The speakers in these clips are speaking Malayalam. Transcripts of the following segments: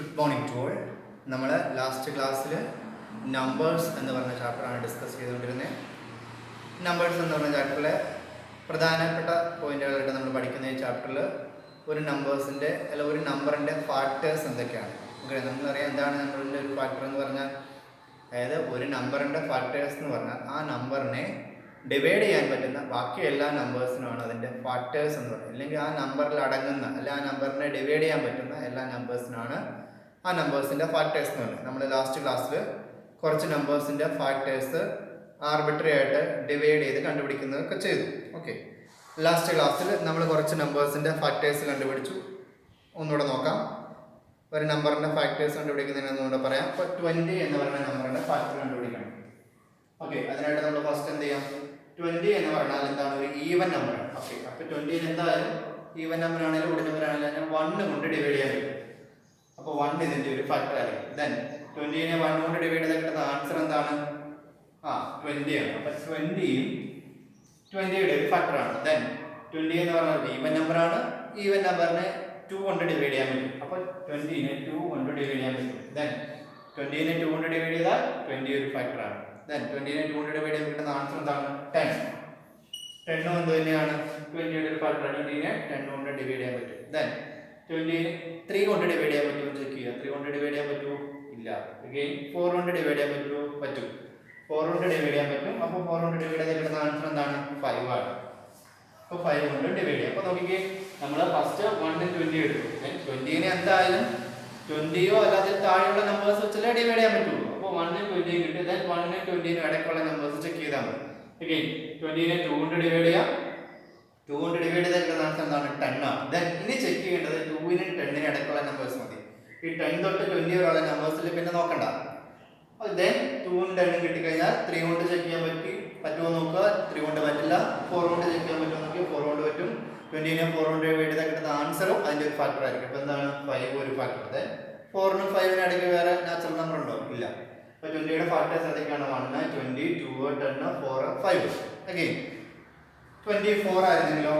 Good morning to all. നമ്മൾ ലാസ്റ്റ് ക്ലാസ്സിൽ നമ്പേഴ്സ് എന്ന് പറഞ്ഞ ചാപ്റ്ററാണ് ഡിസ്കസ് ചെയ്തുകൊണ്ടിരുന്നത്. നമ്പേഴ്സ് എന്ന് പറഞ്ഞ ചാപ്റ്ററിലെ പ്രധാനപ്പെട്ട പോയിന്റുകളായിട്ട് നമ്മൾ പഠിക്കുന്ന ഈ ചാപ്റ്ററിൽ ഒരു നമ്പേഴ്സിൻ്റെ അല്ല ഒരു നമ്പറിൻ്റെ ഫാക്ടേഴ്സ് എന്തൊക്കെയാണ്. ഓക്കെ, നമ്മളറിയാം എന്താണ് നമ്പറിൻ്റെ ഒരു ഫാക്ടർ എന്ന് പറഞ്ഞാൽ, അതായത് ഒരു നമ്പറിൻ്റെ ഫാക്ടേഴ്സ് എന്ന് പറഞ്ഞാൽ ആ നമ്പറിനെ ഡിവൈഡ് ചെയ്യാൻ പറ്റുന്ന ബാക്കി എല്ലാ നമ്പേഴ്സിനുമാണ് അതിൻ്റെ ഫാക്ടേഴ്സ് എന്ന് പറയുന്നത്. അല്ലെങ്കിൽ ആ നമ്പറിൽ അടങ്ങുന്ന അല്ല ആ നമ്പറിനെ ഡിവൈഡ് ചെയ്യാൻ പറ്റുന്ന എല്ലാ നമ്പേഴ്സിനാണ് ആ നമ്പേഴ്സിൻ്റെ ഫാക്ടേഴ്സ് എന്ന് പറയുന്നത്. നമ്മൾ ലാസ്റ്റ് ക്ലാസ്സിൽ കുറച്ച് നമ്പേഴ്സിൻ്റെ ഫാക്ടേഴ്സ് ആർബിട്രറി ആയിട്ട് ഡിവൈഡ് ചെയ്ത് കണ്ടുപിടിക്കുന്നതൊക്കെ ചെയ്തു. ഓക്കെ, ലാസ്റ്റ് ക്ലാസ്സിൽ നമ്മൾ കുറച്ച് നമ്പേഴ്സിൻ്റെ ഫാക്ടേഴ്സ് കണ്ടുപിടിച്ചു. ഒന്നുകൂടെ നോക്കാം. ഒരു നമ്പറിൻ്റെ ഫാക്ടേഴ്സ് കണ്ടുപിടിക്കുന്നതിനൊന്നുകൂടെ പറയാം. ഇപ്പോൾ 20 എന്ന് പറയുന്ന നമ്പറിൻ്റെ ഫാക്ടർ കണ്ടുപിടിക്കണം. ഓക്കെ, അതിനായിട്ട് നമ്മൾ ഫസ്റ്റ് എന്ത് ചെയ്യാം? 20 എന്ന് പറഞ്ഞാൽ എന്താണ്? ഒരു ഈവൻ നമ്പറാണ്. ഓക്കെ, അപ്പോൾ 20 എന്തായാലും ഈവൻ നമ്പർ ആണെങ്കിലും ഓഡ് നമ്പർ ആണെങ്കിലും അതിനെ 1 കൊണ്ട് ഡിവൈഡ് ചെയ്യാൻ പറ്റും. അപ്പോൾ 1 ഇതിൻ്റെ ഒരു ഫാക്ടർ ആയിരിക്കും. ദെൻ 20നെ 1 കൊണ്ട് ഡിവൈഡ് ചെയ്ത് കിട്ടുന്ന ആൻസർ എന്താണ്? 20 ആണ്. അപ്പോൾ 20യും 20യുടെ ഒരു ഫാക്ടറാണ്. ദെൻ 20 എന്ന് പറഞ്ഞാൽ ഈവൻ നമ്പറാണ്. ഈവൻ നമ്പറിനെ 2 കൊണ്ട് ഡിവൈഡ് ചെയ്യാൻ പറ്റും. അപ്പോൾ 20നെ 2 കൊണ്ട് ഡിവൈഡ് ചെയ്യാൻ പറ്റും. ദെൻ 20നെ 2 കൊണ്ട് ഡിവൈഡ് ചെയ്താൽ 20 ഒരു ഫാക്ടറാണ്. Then 20നെ 2 കൊണ്ട് ഡിവൈഡ് ചെയ്യാൻ കിട്ടുന്ന ആൻസർ എന്താണ്? 10. 10 എന്ത് തന്നെയാണ്? 20യുടെ ഒരു ഫാക്ടർ. 20നെ 10 കൊണ്ട് ഡിവൈഡ് ചെയ്യാൻ പറ്റും. Then 20നെ 3 കൊണ്ട് ഡിവൈഡ് ചെയ്യാൻ പറ്റുമോ ചെക്ക് ചെയ്യുക. 3 കൊണ്ട് ഡിവൈഡ് ചെയ്യാൻ പറ്റുമോ? ഇല്ല. Again 4 കൊണ്ട് ഡിവൈഡ് ചെയ്യാൻ പറ്റുമോ? പറ്റും. 4 കൊണ്ട് ഡിവൈഡ് ചെയ്യാൻ പറ്റും. അപ്പോൾ 4 കൊണ്ട് ഡിവൈഡ് ചെയ്ത് കിട്ടുന്ന ആൻസർ എന്താണ്? 5 ആണ്. അപ്പോൾ 5 കൊണ്ട് ഡിവൈഡ് ചെയ്യാം. അപ്പോൾ നോക്കിക്കേ, നമ്മൾ ഫസ്റ്റ് 1 20 എടുക്കും. 20നെ എന്തായാലും 20യോ അല്ലാതെ താഴെയുള്ള നമ്പേഴ്സ് വെച്ചല്ലേ ഡിവൈഡ് ചെയ്യാൻ പറ്റുള്ളൂ. അപ്പോൾ 1 20 കിട്ടി. ദെൻ 1 20 ഇടയ്ക്കുള്ള നമ്പേഴ്സ് ചെക്ക് ചെയ്താൽ മതി. അഗൈൻ 20നെ 2 കൊണ്ട് ഡിവൈഡ് ചെയ്യാം. 2 കൊണ്ട് ഡിവൈഡ് ചെയ്താൽ കിട്ടുന്ന ആൻസർ എന്താണ്? 10 ആണ്. ദെൻ ഇനി ചെക്ക് ചെയ്യേണ്ടത് 2നും 10നും ഇടയ്ക്കുള്ള നമ്പേഴ്സ് മതി. ഈ 10 തൊട്ട് 20 വരെയുള്ള നമ്പേഴ്സിൽ പിന്നെ നോക്കണ്ട. ദെൻ 2നും 10നും കിട്ടിക്കഴിഞ്ഞാൽ 3 കൊണ്ട് ചെക്ക് ചെയ്യാൻ പറ്റുമോ നോക്കുക. 3 കൊണ്ട് പറ്റില്ല. 4 കൊണ്ട് ചെക്ക് ചെയ്യാൻ പറ്റുമോ നോക്കിയാൽ 4 കൊണ്ട് പറ്റും. 20നെ 4 കൊണ്ട് ഡിവൈഡ് ചെയ്താൽ കിട്ടുന്ന ആൻസറും അതിൻ്റെ ഒരു ഫാക്ടർ ആയിരിക്കും. അപ്പോൾ എന്താണ്? 5 ഒരു ഫാക്ടർ. ദെൻ 4നും 5നും ഇടയ്ക്ക് വേറെ നാച്ചുറൽ നമ്പർ ഉണ്ടോ? ഇല്ല. അപ്പോൾ 20യുടെ ഫാക്ടേഴ്സ് ഏതൊക്കെയാണ്? 1 20 2 10 4 5. അഗൈൻ 24 ആയിരുന്നെങ്കിലോ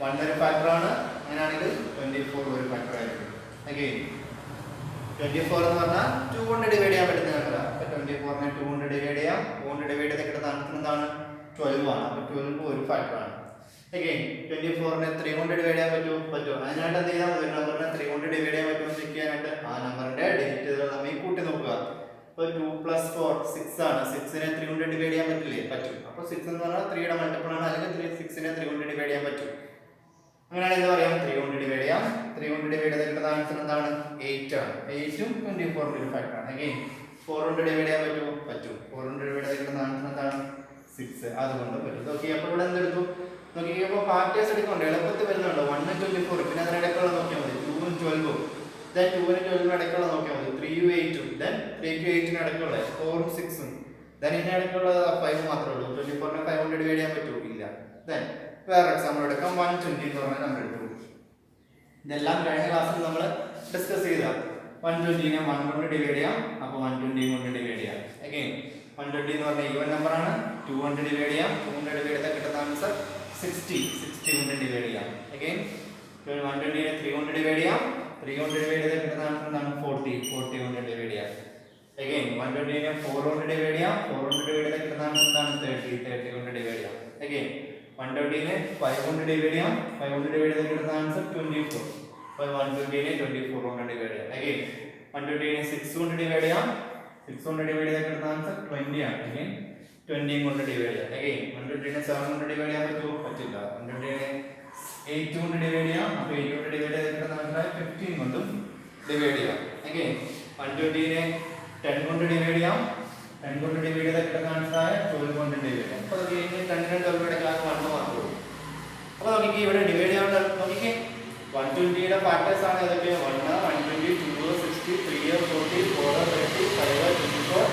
1 ഒരു ഫാക്ടറാണ്. അങ്ങനെയാണെങ്കിൽ 24 ഒരു ഫാക്ടർ ആയിരിക്കും. അഗൈൻ 24 എന്ന് പറഞ്ഞാൽ 2 കൊണ്ട് ഡിവൈഡ് ചെയ്യാൻ പറ്റുന്ന നമ്പർ. അപ്പോൾ 24നെ 2 കൊണ്ട് ഡിവൈഡ് ചെയ്യാം. 2 കൊണ്ട് ഡിവൈഡ് ചെയ്ത് കിട്ടുന്ന ആൻസർ എന്താണ്? 12 ആണ്. അപ്പോൾ 12 ഒരു ഫാക്ടറാണ്. അഗൈൻ 24നെ 3 കൊണ്ട് ഡിവൈഡ് ചെയ്യാൻ പറ്റുമോ? പറ്റുമോ. അതിനായിട്ട് എന്ത് ചെയ്താൽ ഒരു നമ്പറിനെ 3 കൊണ്ട് ഡിവൈഡ് ചെയ്യാൻ പറ്റുമോ ചെക്ക് ചെയ്യാനായിട്ട് ആ നമ്പറിന്റെ ഡിജിറ്റുകൾ തമ്മിൽ കൂട്ടി നോക്കുക. ഇപ്പോൾ 2 + 4 6 ആണ്. 6നെ 3 കൊണ്ട് ഡിവൈഡ് ചെയ്യാൻ പറ്റില്ലേ? പറ്റും. അപ്പോൾ 6 എന്ന് പറഞ്ഞാൽ 3യുടെ മൾട്ടിപ്പിൾ ആണ്. അല്ലെങ്കിൽ 6നെ 3 കൊണ്ട് ഡിവൈഡ് ചെയ്യാൻ പറ്റും. അങ്ങനെയാണെങ്കിൽ എന്താ പറയാം? 3 കൊണ്ട് ഡിവൈഡ് ചെയ്യാം. 3 കൊണ്ട് ഡിവൈഡ് ചെയ്ത് കിട്ടുന്ന ആൻസർ എന്താണ്? 8 ആണ്. 8ഉം 24 ഒരു ഫാക്ടർ ആണ്. അഗൈൻ 4 കൊണ്ട് ഡിവൈഡ് ചെയ്യാൻ പറ്റുമോ? പറ്റും. 4 കൊണ്ട് ഡിവൈഡ് ചെയ്ത് കിട്ടുന്ന ആൻസർ എന്താണ്? 6. അതുകൊണ്ട് പറ്റും. ഓക്കെ, അപ്പോൾ ഇവിടെ എന്തെടുത്തു നോക്കിയപ്പോൾ ഫാക്ടേഴ്സ് എടുക്കുന്നുണ്ട്. എളുപ്പത്തിൽ വരുന്നുണ്ടോ? 1 24, പിന്നെ അതിനിടയ്ക്കുള്ള നോക്കിയാൽ മതി. 2 12, ദെൻ 2 12 ഇടയ്ക്കുള്ള നോക്കിയാൽ മതി. 3 8, ദെൻ 3 8 ഇടയ്ക്കുള്ള 4 6, ദെൻ ഇതിനിടയ്ക്കുള്ള 5 മാത്രമേ ഉള്ളൂ. 24നെ 5 കൊണ്ട് ഡിവൈഡ് ചെയ്യാൻ പറ്റുമോ? ഇല്ല. ദെൻ വേറെ എക്സാമ്പിൾ എടുക്കാം. 120 എന്ന് പറഞ്ഞ നമ്പർ എടുത്തു. ഇതെല്ലാം കഴിഞ്ഞ ക്ലാസ്സിൽ നമ്മൾ ഡിസ്കസ് ചെയ്ത 120നെ 1 കൊണ്ട് ഡിവൈഡ് ചെയ്യാം. അപ്പോൾ 120 കൊണ്ട് ഡിവൈഡ് ചെയ്യാം. അഗൈൻ 120 എന്ന് പറഞ്ഞ ഈവൻ നമ്പറാണ്. 2 കൊണ്ട് ഡിവൈഡ് ചെയ്യാം. 2 കൊണ്ട് ഡിവൈഡ് ചെയ്താൽ കിട്ടുന്ന ആൻസർ 60 കൊണ്ട് ഡിവൈഡ് ചെയ്യാം. അഗൈൻ 120നെ 3 കൊണ്ട് ഡിവൈഡ് ചെയ്യാം. 3 കൊണ്ട് ഡിവൈഡ് ചെയ്താൽ കിട്ടുന്ന ആൻസർ എന്താണ്? 40 കൊണ്ട് ഡിവൈഡ് ചെയ്യാം. അഗൈൻ 120നെ 4 കൊണ്ട് ഡിവൈഡ് ചെയ്യാം. 4 കൊണ്ട് ഡിവൈഡ് ചെയ്താൽ കിട്ടുന്ന ആൻസർ എന്താണ്? 30 കൊണ്ട് ഡിവൈഡ് ചെയ്യാം. അഗൈൻ 120നെ 5 കൊണ്ട് ഡിവൈഡ് ചെയ്യാം. 5 കൊണ്ട് ഡിവൈഡ് ചെയ്താൽ കിട്ടുന്ന ആൻസർ 24. അപ്പോൾ 120നെ 24 കൊണ്ട് ഡിവൈഡ് ചെയ്യാം. അഗൈൻ 120നെ 6 കൊണ്ട് ഡിവൈഡ് ചെയ്യാം. 6 കൊണ്ട് ഡിവൈഡ് ചെയ്താൽ കിട്ടുന്ന ആൻസർ 20 ആണ്. അഗൈൻ 20 കൊണ്ട് ഡിവൈഡ് ചെയ്യാം. അഗൈൻ 120നെ 7 കൊണ്ട് ഡിവൈഡ് ചെയ്യാൻ പറ്റുമോ? പറ്റില്ല. 120നെ 8 കൊണ്ട് ഡിവൈഡ് ചെയ്യാം. അപ്പോൾ 8 കൊണ്ട് ഡിവൈഡ് ചെയ്താൽ കിട്ടുന്ന ആൻസർ 15 കൊണ്ടും ഡിവൈഡ് ചെയ്യാം. അഗൈൻ 120നെ 10 കൊണ്ട് ഡിവൈഡ് ചെയ്യാം. 10 കൊണ്ട് ഡിവൈഡ് ചെയ്താൽ കിട്ടുന്ന ആൻസർ 12 കൊണ്ട് ഡിവൈഡ് ചെയ്യാം. അപ്പോൾ അത് കഴിഞ്ഞ് 10നും 12 ഇടയ്ക്കാണ് 1 മാത്രമേ ഉള്ളൂ. അപ്പോൾ നോക്കിക്കേ, ഇവിടെ ഡിവൈഡ് ചെയ്യാനുള്ള നോക്കിക്കേ 120യുടെ ഫാക്ടേഴ്സ് ആണ് ഏതൊക്കെ? 1 120 2 60 3 40 4 30 5 24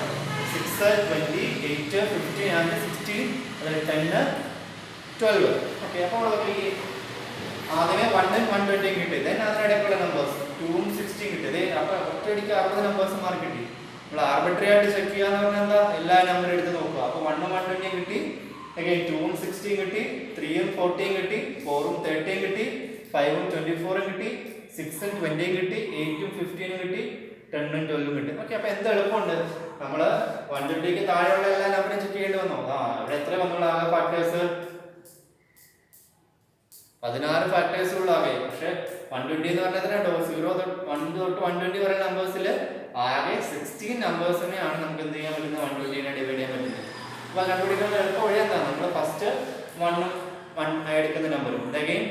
6 20 8 15 and 16, അതായത് 10 12. ഓക്കെ, അപ്പോൾ നോക്കിക്കേ, ആദ്യമേ 1 120 കിട്ടി. ദെൻ അതിനിടയ്ക്കുള്ള നമ്പേഴ്സ് 2ഉം 16 കിട്ടി. അപ്പോൾ ഒറ്റയടിക്ക് 60 നമ്പേഴ്സ് മാർക്ക് കിട്ടി. നമ്മൾ ആർബിട്രറി ആയിട്ട് ചെക്ക് ചെയ്യാന്ന് പറഞ്ഞാൽ എന്താ? എല്ലാ നമ്പറും എടുത്ത് നോക്കുക. അപ്പോൾ 1ഉം 120 കിട്ടി. അഗൈൻ 2ഉം 16 കിട്ടി. 3ഉം 14 കിട്ടി. 4ഉം 13 കിട്ടി. 5ഉം 24 കിട്ടി. 6 ഉം 20 കിട്ടി, 8 ഉം 15 കിട്ടി, 10 ഉം 12 കിട്ടി. ഓക്കെ, അപ്പൊ എന്ത് എളുപ്പമുണ്ട്, നമ്മള് 120ക്ക് താഴെയുള്ള എല്ലാ നമ്പറും ചെക്ക് ചെയ്യേണ്ടി വന്നു. ഇവിടെ എത്ര വന്നുള്ള ആകെ ഫാക്ടേഴ്സ് 16 ഫാക്ടേഴ്സ് ഉള്ളാകെ. പക്ഷെ 120 എന്ന് പറഞ്ഞാൽ എത്ര ഉണ്ടോ, 0 തൊട്ട് 1 തൊട്ട് 120 വരെ നമ്പേഴ്സിൽ ആകെ 16 നമ്പേഴ്സിനെയാണ് നമുക്ക് എന്ത് ചെയ്യാൻ പറ്റുന്നത്, 120നെ ഡിവൈഡ് ചെയ്യാൻ പറ്റുന്നത്. അപ്പൊ കണ്ടുപിടിക്കുന്ന എളുപ്പ വഴി എന്താണ്, നമ്മൾ ഫസ്റ്റ് 1 എടുക്കുന്ന നമ്പറും അഗൈൻ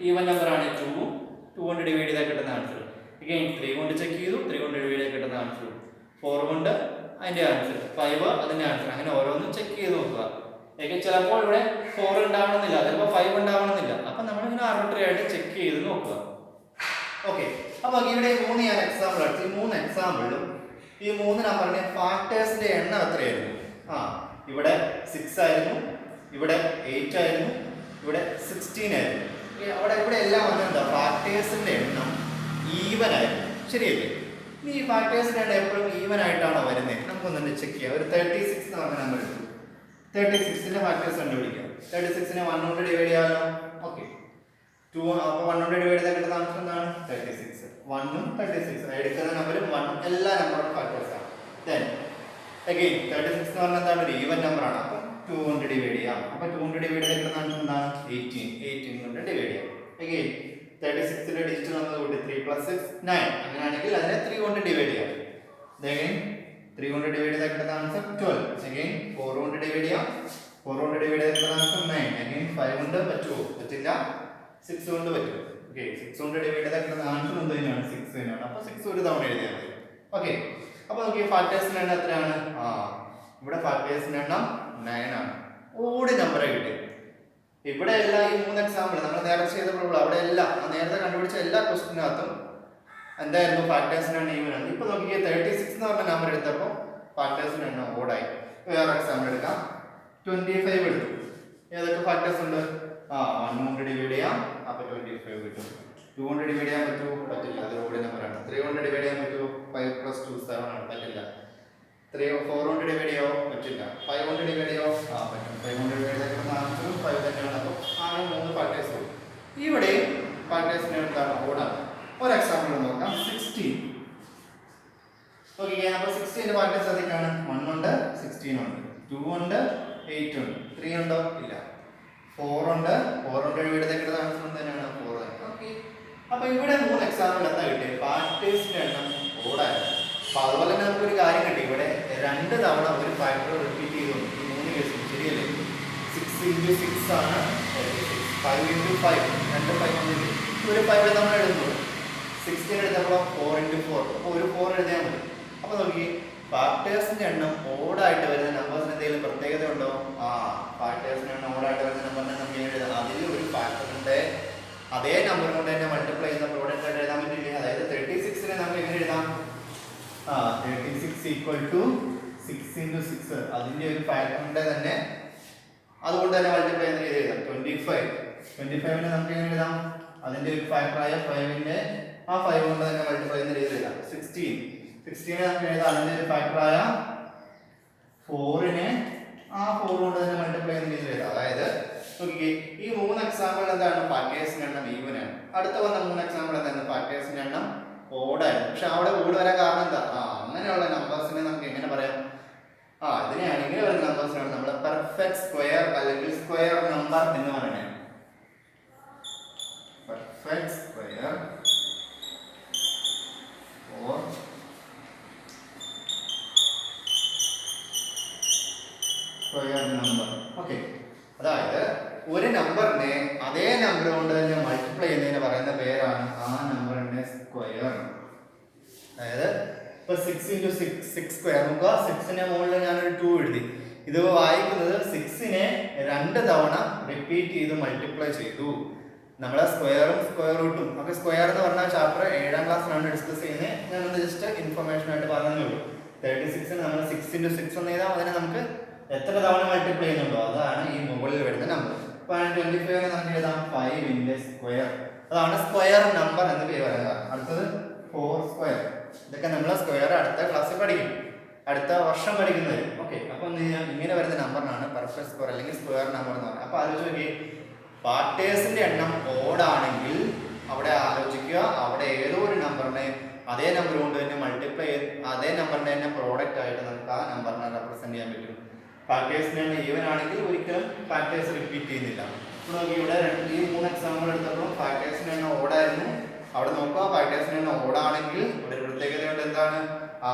ഈവൻ നമ്പർ ആണ് 2 കൊണ്ട് ഡിവൈഡ് ചെയ്താൽ കിട്ടുന്ന ആൻസർ. അഗൈൻ 3 കൊണ്ട് ചെക്ക് ചെയ്തു, 3 കൊണ്ട് ഡിവൈഡ് ചെയ്താൽ കിട്ടുന്ന ആൻസർ. 4 കൊണ്ട് അതിന്റെ ആൻസർ, 5 അതിന്റെ ആൻസർ. അങ്ങനെ ഓരോന്നും ചെക്ക് ചെയ്ത് നോക്കുക. ചിലപ്പോൾ ഇവിടെ 4 ഉണ്ടാവണമെന്നില്ല, ചിലപ്പോൾ 5 ഉണ്ടാവണമെന്നില്ല. അപ്പൊ നമ്മളിങ്ങനെ ആർബിട്രറി ആയിട്ട് ചെക്ക് ചെയ്ത് നോക്കുക. ഓക്കെ, അപ്പൊ ഇവിടെ 3 ഞാൻ എക്സാമ്പിൾ എടുത്തു. ഈ 3 എക്സാമ്പിളും ഈ 3 നമ്പറിന്റെ ഫാക്ടേഴ്സിന്റെ എണ്ണം എത്രയായിരുന്നു? ഇവിടെ 6 ആയിരുന്നു, ഇവിടെ 8 ആയിരുന്നു, ഇവിടെ 16 ആയിരുന്നു. ഇവിടെ എല്ലാം വന്നെന്താ, ഫാക്ടേഴ്സിന്റെ എണ്ണം ഈവൻ ആയിരുന്നു. ശരിയല്ലേ? ഇനി ഈ ഫാക്ടേഴ്സിന്റെ എണ്ണം എപ്പോഴും ഈവൻ ആയിട്ടാണോ വരുന്നത്? നമുക്കൊന്നും ചെക്ക് ചെയ്യാം. ഒരു 36 എന്ന് പറഞ്ഞ നമ്പർ എടുത്തു. 36ന്റെ ഫാക്ടേഴ്സ് കണ്ടുപിടിക്കാം. 36നെ 1 കൊണ്ട് ഡിവൈഡ് ചെയ്യാമല്ലോ. ഓക്കെ, 2 അപ്പോൾ 1 കൊണ്ട് ഡിവൈഡ് ചെയ്താൽ കിട്ടുന്ന ആൻസർ എന്താണ്? 36. 1 ഉം 36 എടുക്കുന്ന നമ്പറും 1 എല്ലാ നമ്പറും ഫാക്ടേഴ്സ് ആണ്. ദെൻ അഗൈൻ 36 എന്ന് പറഞ്ഞാൽ എന്താണ്, ഒരു ഈവൻ നമ്പർ ആണ്. അപ്പോൾ 2 കൊണ്ട് ഡിവൈഡ് ചെയ്യാം. അപ്പോൾ 2 കൊണ്ട് ഡിവൈഡ് ചെയ്താൽ കിട്ടുന്ന ആൻസർ എന്താണ്? 18 കൊണ്ട് ഡിവൈഡ് ചെയ്യാം. അഗൈൻ 36ന്റെ ഡിജിറ്റ് വന്നത് കൂടി 3 + 6 9. അങ്ങനെയാണെങ്കിൽ അതിനെ 3 കൊണ്ട് ഡിവൈഡ് ചെയ്യാം. അഗൈൻ 3 കൊണ്ട് ഡിവൈഡ് ചെയ്താൽ കിട്ടുന്ന ആൻസർ 12. അഗൈൻ 4 കൊണ്ട് ഡിവൈഡ് ചെയ്യാം. 4 കൊണ്ട് ഡിവൈഡ് ചെയ്താൽ കിട്ടുന്ന ആൻസർ 9. അഗൈൻ 5 കൊണ്ട് പറ്റുമോ? പറ്റില്ല. 6 കൊണ്ട് പറ്റും. ഓക്കെ, 6 കൊണ്ട് ഡിവൈഡ് ചെയ്താൽ കിട്ടുന്ന ആൻസർ എന്ത് തന്നെയാണ്? 6 തന്നെയാണ്. അപ്പോൾ 6 ഒരു തവണ എഴുതിയാൽ മതി. ഓക്കെ, അപ്പോൾ നോക്കി ഫാക്ടേഴ്സിന്റെ എണ്ണം എത്രയാണ്? ഇവിടെ ഫാക്ടേഴ്സിന്റെ എണ്ണം 9 ആണ്. ഓഡ് നമ്പറെ കിട്ടി. ഇവിടെ എല്ലാം ഈ 3 എക്സാമ്പിൾ നമ്മൾ നേരത്തെ ചെയ്ത പ്രോബ്ലം അവിടെ എല്ലാം നേരത്തെ കണ്ടുപിടിച്ച എല്ലാ ക്വസ്റ്റിനകത്തും എന്തായിരുന്നു, ഫാക്ടേഴ്സിന്റെ എണ്ണം ഈവൻ ആണ്. ഇപ്പൊ നോക്കിയാൽ 36 എന്ന് പറഞ്ഞ നമ്പർ എടുത്തപ്പോൾ ഫാക്ടേഴ്സിന്റെ എണ്ണം ഓഡായി. വേറെ എക്സാമ്പിൾ എടുക്കാം. 25 എടുത്തു. ഏതൊക്കെ ഫാക്ടേഴ്സ് ഉണ്ട്? 1 കൊണ്ട് ഡിവൈഡ് ചെയ്യാം. അപ്പൊ 25 കിട്ടും. 2 കൊണ്ട് ഡിവൈഡ് ചെയ്യാൻ പറ്റുമോ? പറ്റില്ല, അത് ഓഡ് നമ്പറാണ്. 3 കൊണ്ട് ഡിവൈഡ് ചെയ്യാൻ പറ്റുമോ? 5 + 2 7 ആണ്. പറ്റില്ല. 4 കൊണ്ട് ഡിവൈഡ് ചെയ്യോ? പറ്റില്ല. 5 കൊണ്ട് ഡിവൈഡ് ചെയ്യോ? പറ്റും. 5 കൊണ്ട് ഡിവൈഡ് ചെയ്യുന്ന ആൻസർ 5 തന്നെയാണ്. അപ്പോൾ ആകെ 3 ഫാക്ടേഴ്സ് ഉണ്ട്. ഇവിടെ ഫാക്ടേഴ്സിന്റെ എന്താണ്? ഓടാണ്. ഒരു എക്സാമ്പിൾ നോക്കാം. 16. ഓക്കെ, അപ്പോൾ 16ന്റെ ഫാക്ടേഴ്സ് ഏതൊക്കെയാണ്? 1 ഉണ്ട്, 16 ഉണ്ട്, 2 ഉണ്ട്, 8 ഉണ്ട്, 3 ഉണ്ടോ? ഇല്ല. 4 ഉണ്ട്. 4 കൊണ്ട് ഡിവൈഡ് ചെയ്ത ആൻസർ തന്നെയാണ് 4 തന്നെ. ഓക്കെ, അപ്പൊ ഇവിടെ 3 എക്സാമ്പിൾ എന്താ കിട്ടിയത്? ഫാക്ടേഴ്സിന്റെ എണ്ണം ഓടായിരുന്നു. അപ്പൊ അതുപോലെ തന്നെ നമുക്കൊരു കാര്യം കിട്ടി. ഇവിടെ 2 തവണ ഒരു ഫാക്ടർ റിപ്പീറ്റ് ചെയ്തുകൊണ്ട് ഈ 3 കേസും. ശരിയല്ലേ? 6 × 6 ആണ് 36. 5 × 5 2 5 വന്നിട്ട് ഒരു 5 നമ്മൾ എഴുതുന്നു. 16 എടുത്തപ്പോൾ 4 × 4, അപ്പോൾ ഒരു 4 എഴുതിയാൽ മതി. അപ്പൊ നോക്കി ഫാക്ടേഴ്സിന്റെ എണ്ണം ഓടായിട്ട് വരുന്ന നമ്പേഴ്സിന് എന്തെങ്കിലും പ്രത്യേകത ഉണ്ടോ? ഫാക്ടേഴ്സിന്റെ എണ്ണം ഓടായിട്ട് വരുന്ന നമ്പറിനെ നമുക്ക് എഴുതാം. അതിൽ ഒരു ഫാക്ടറിന്റെ അതേ നമ്പർ കൊണ്ട് തന്നെ മൾട്ടിപ്ലൈ ചെയ്യുന്ന പ്രോഡക്റ്റ് ആയിട്ട് എഴുതാൻ പറ്റില്ലേ? അതായത് 36നെ നമുക്ക് എങ്ങനെ എഴുതാം? 36 = 6 × 6 അതിന്റെ ഒരു ഫാക്ടറിന്റെ തന്നെ അതുകൊണ്ട് തന്നെ മൾട്ടിപ്ലൈ ചെയ്യുന്ന രീതി എഴുതാം. 25നെ നമുക്ക് എങ്ങനെ എഴുതാം? അതിന്റെ ഒരു ഫാക്ടറായ 5ന്റെ ആ 5 കൊണ്ട് തന്നെ മൾട്ടിപ്ലൈ ചെയ്യുന്ന രീതി എഴുതാം. 16നെ നമുക്ക് എഴുതാം. അതിന്റെ ഒരു ഫാക്ടറായ 4നെ ആ 4 കൊണ്ട് തന്നെ മൾട്ടിപ്ലൈ ചെയ്യുന്ന രീതി എഴുതാം. അതായത് നോക്കിക്കേ, ഈ 3 എക്സാമ്പിൾ എന്താണ്? ഫാക്ടേഴ്സിന്റെ എണ്ണം ഈവൻ ആണ്. അടുത്ത വന്ന 3 എക്സാമ്പിൾ എന്താണ്? ഫാക്ടേഴ്സിന്റെ എണ്ണം ഓടായിരുന്നു. പക്ഷെ അവിടെ ഓട് വരാൻ കാരണം എന്താ? അങ്ങനെയുള്ള നമ്പേഴ്സിനെ നമുക്ക് എങ്ങനെ പറയാം? ഇതിനെയാണ് ഇങ്ങനെ വരുന്ന നമ്പേഴ്സിനാണ് നമ്മൾ പെർഫെക്റ്റ് സ്ക്വയർ അല്ലെങ്കിൽ സ്ക്വയർ നമ്പർ എന്ന് പറയുന്നത്. Perfect square or square number. Okay, അതായത് ഒരു നമ്പറിനെ അതേ നമ്പർ കൊണ്ട് തന്നെ മൾട്ടിപ്ലൈ ചെയ്യുന്നതിന് പറയുന്ന പേരാണ് ആ നമ്പറിന്റെ സ്ക്വയർ. അതായത് ഇപ്പൊ 6 × 6 സ്ക്വയർ നോക്കുക. 6ന്റെ മുകളിൽ ഞാനൊരു 2 എഴുതി. ഇത് വായിക്കുന്നത് 6നെ 2 തവണ റിപ്പീറ്റ് ചെയ്ത് മൾട്ടിപ്ലൈ ചെയ്തു. നമ്മളെ സ്ക്വയറും സ്ക്വയർ റൂട്ടും ഒക്കെ സ്ക്വയർ എന്ന് പറഞ്ഞ ചാപ്റ്റർ 7ാം ക്ലാസ്സിലാണ് ഡിസ്കസ് ചെയ്യുന്നത്. ഞാനൊന്ന് ജസ്റ്റ് ഇൻഫർമേഷൻ ആയിട്ട് പറഞ്ഞതേ ഉള്ളൂ. 36ന് നമ്മൾ 6 × 6 എന്ന് എഴുതാം. അതിനെ നമുക്ക് എത്ര തവണ മൾട്ടിപ്ലൈ ചെയ്യുന്നുണ്ടോ അതാണ് ഈ മുകളിൽ വരുന്ന നമ്പർ. 25നെ നമുക്ക് എഴുതാം 5 × സ്ക്വയർ. അതാണ് സ്ക്വയർ നമ്പർ എന്ന് പേര് പറയുന്നത്. അടുത്തത് 4 സ്ക്വയർ. ഇതൊക്കെ നമ്മൾ സ്ക്വയർ അടുത്ത ക്ലാസ്സിൽ പഠിക്കും, അടുത്ത വർഷം പഠിക്കുന്നത്. ഓക്കെ, അപ്പോൾ ഇങ്ങനെ വരുന്ന നമ്പറിനാണ് പെർഫെക്റ്റ് സ്ക്വയർ അല്ലെങ്കിൽ സ്ക്വയർ നമ്പർ എന്ന് പറയുന്നത്. അപ്പോൾ ആലോചിച്ച് നോക്കിയേ, ഫാക്ടേഴ്സിന്റെ എണ്ണം ഓഡാണെങ്കിൽ അവിടെ ആലോചിക്കുക, അവിടെ ഏതോ ഒരു നമ്പറിനെ അതേ നമ്പർ കൊണ്ട് തന്നെ മൾട്ടിപ്ലൈ ചെയ്ത് അതേ നമ്പറിന്റെ തന്നെ പ്രോഡക്റ്റ് ആയിട്ട് നമുക്ക് ആ നമ്പറിനെ റെപ്രസെന്റ് ചെയ്യാൻ പറ്റും. ഫാക്ടേഴ്സിന് തന്നെ ഈവൻ ആണെങ്കിൽ ഒരിക്കലും ഫാക്ടേഴ്സ് റിപ്പീറ്റ് ചെയ്യുന്നില്ല. ഇവിടെ ഈ 3 എക്സാമ്പിൾ എടുത്തപ്പോൾ ഫാക്ടേഴ്സിന് തന്നെ ഓടായിരുന്നു. അവിടെ നോക്കുക, ഫാക്ടേഴ്സിന് തന്നെ ഓടാണെങ്കിൽ ഇവിടെ ഒരു പ്രത്യേകതയുണ്ട്. എന്താണ്?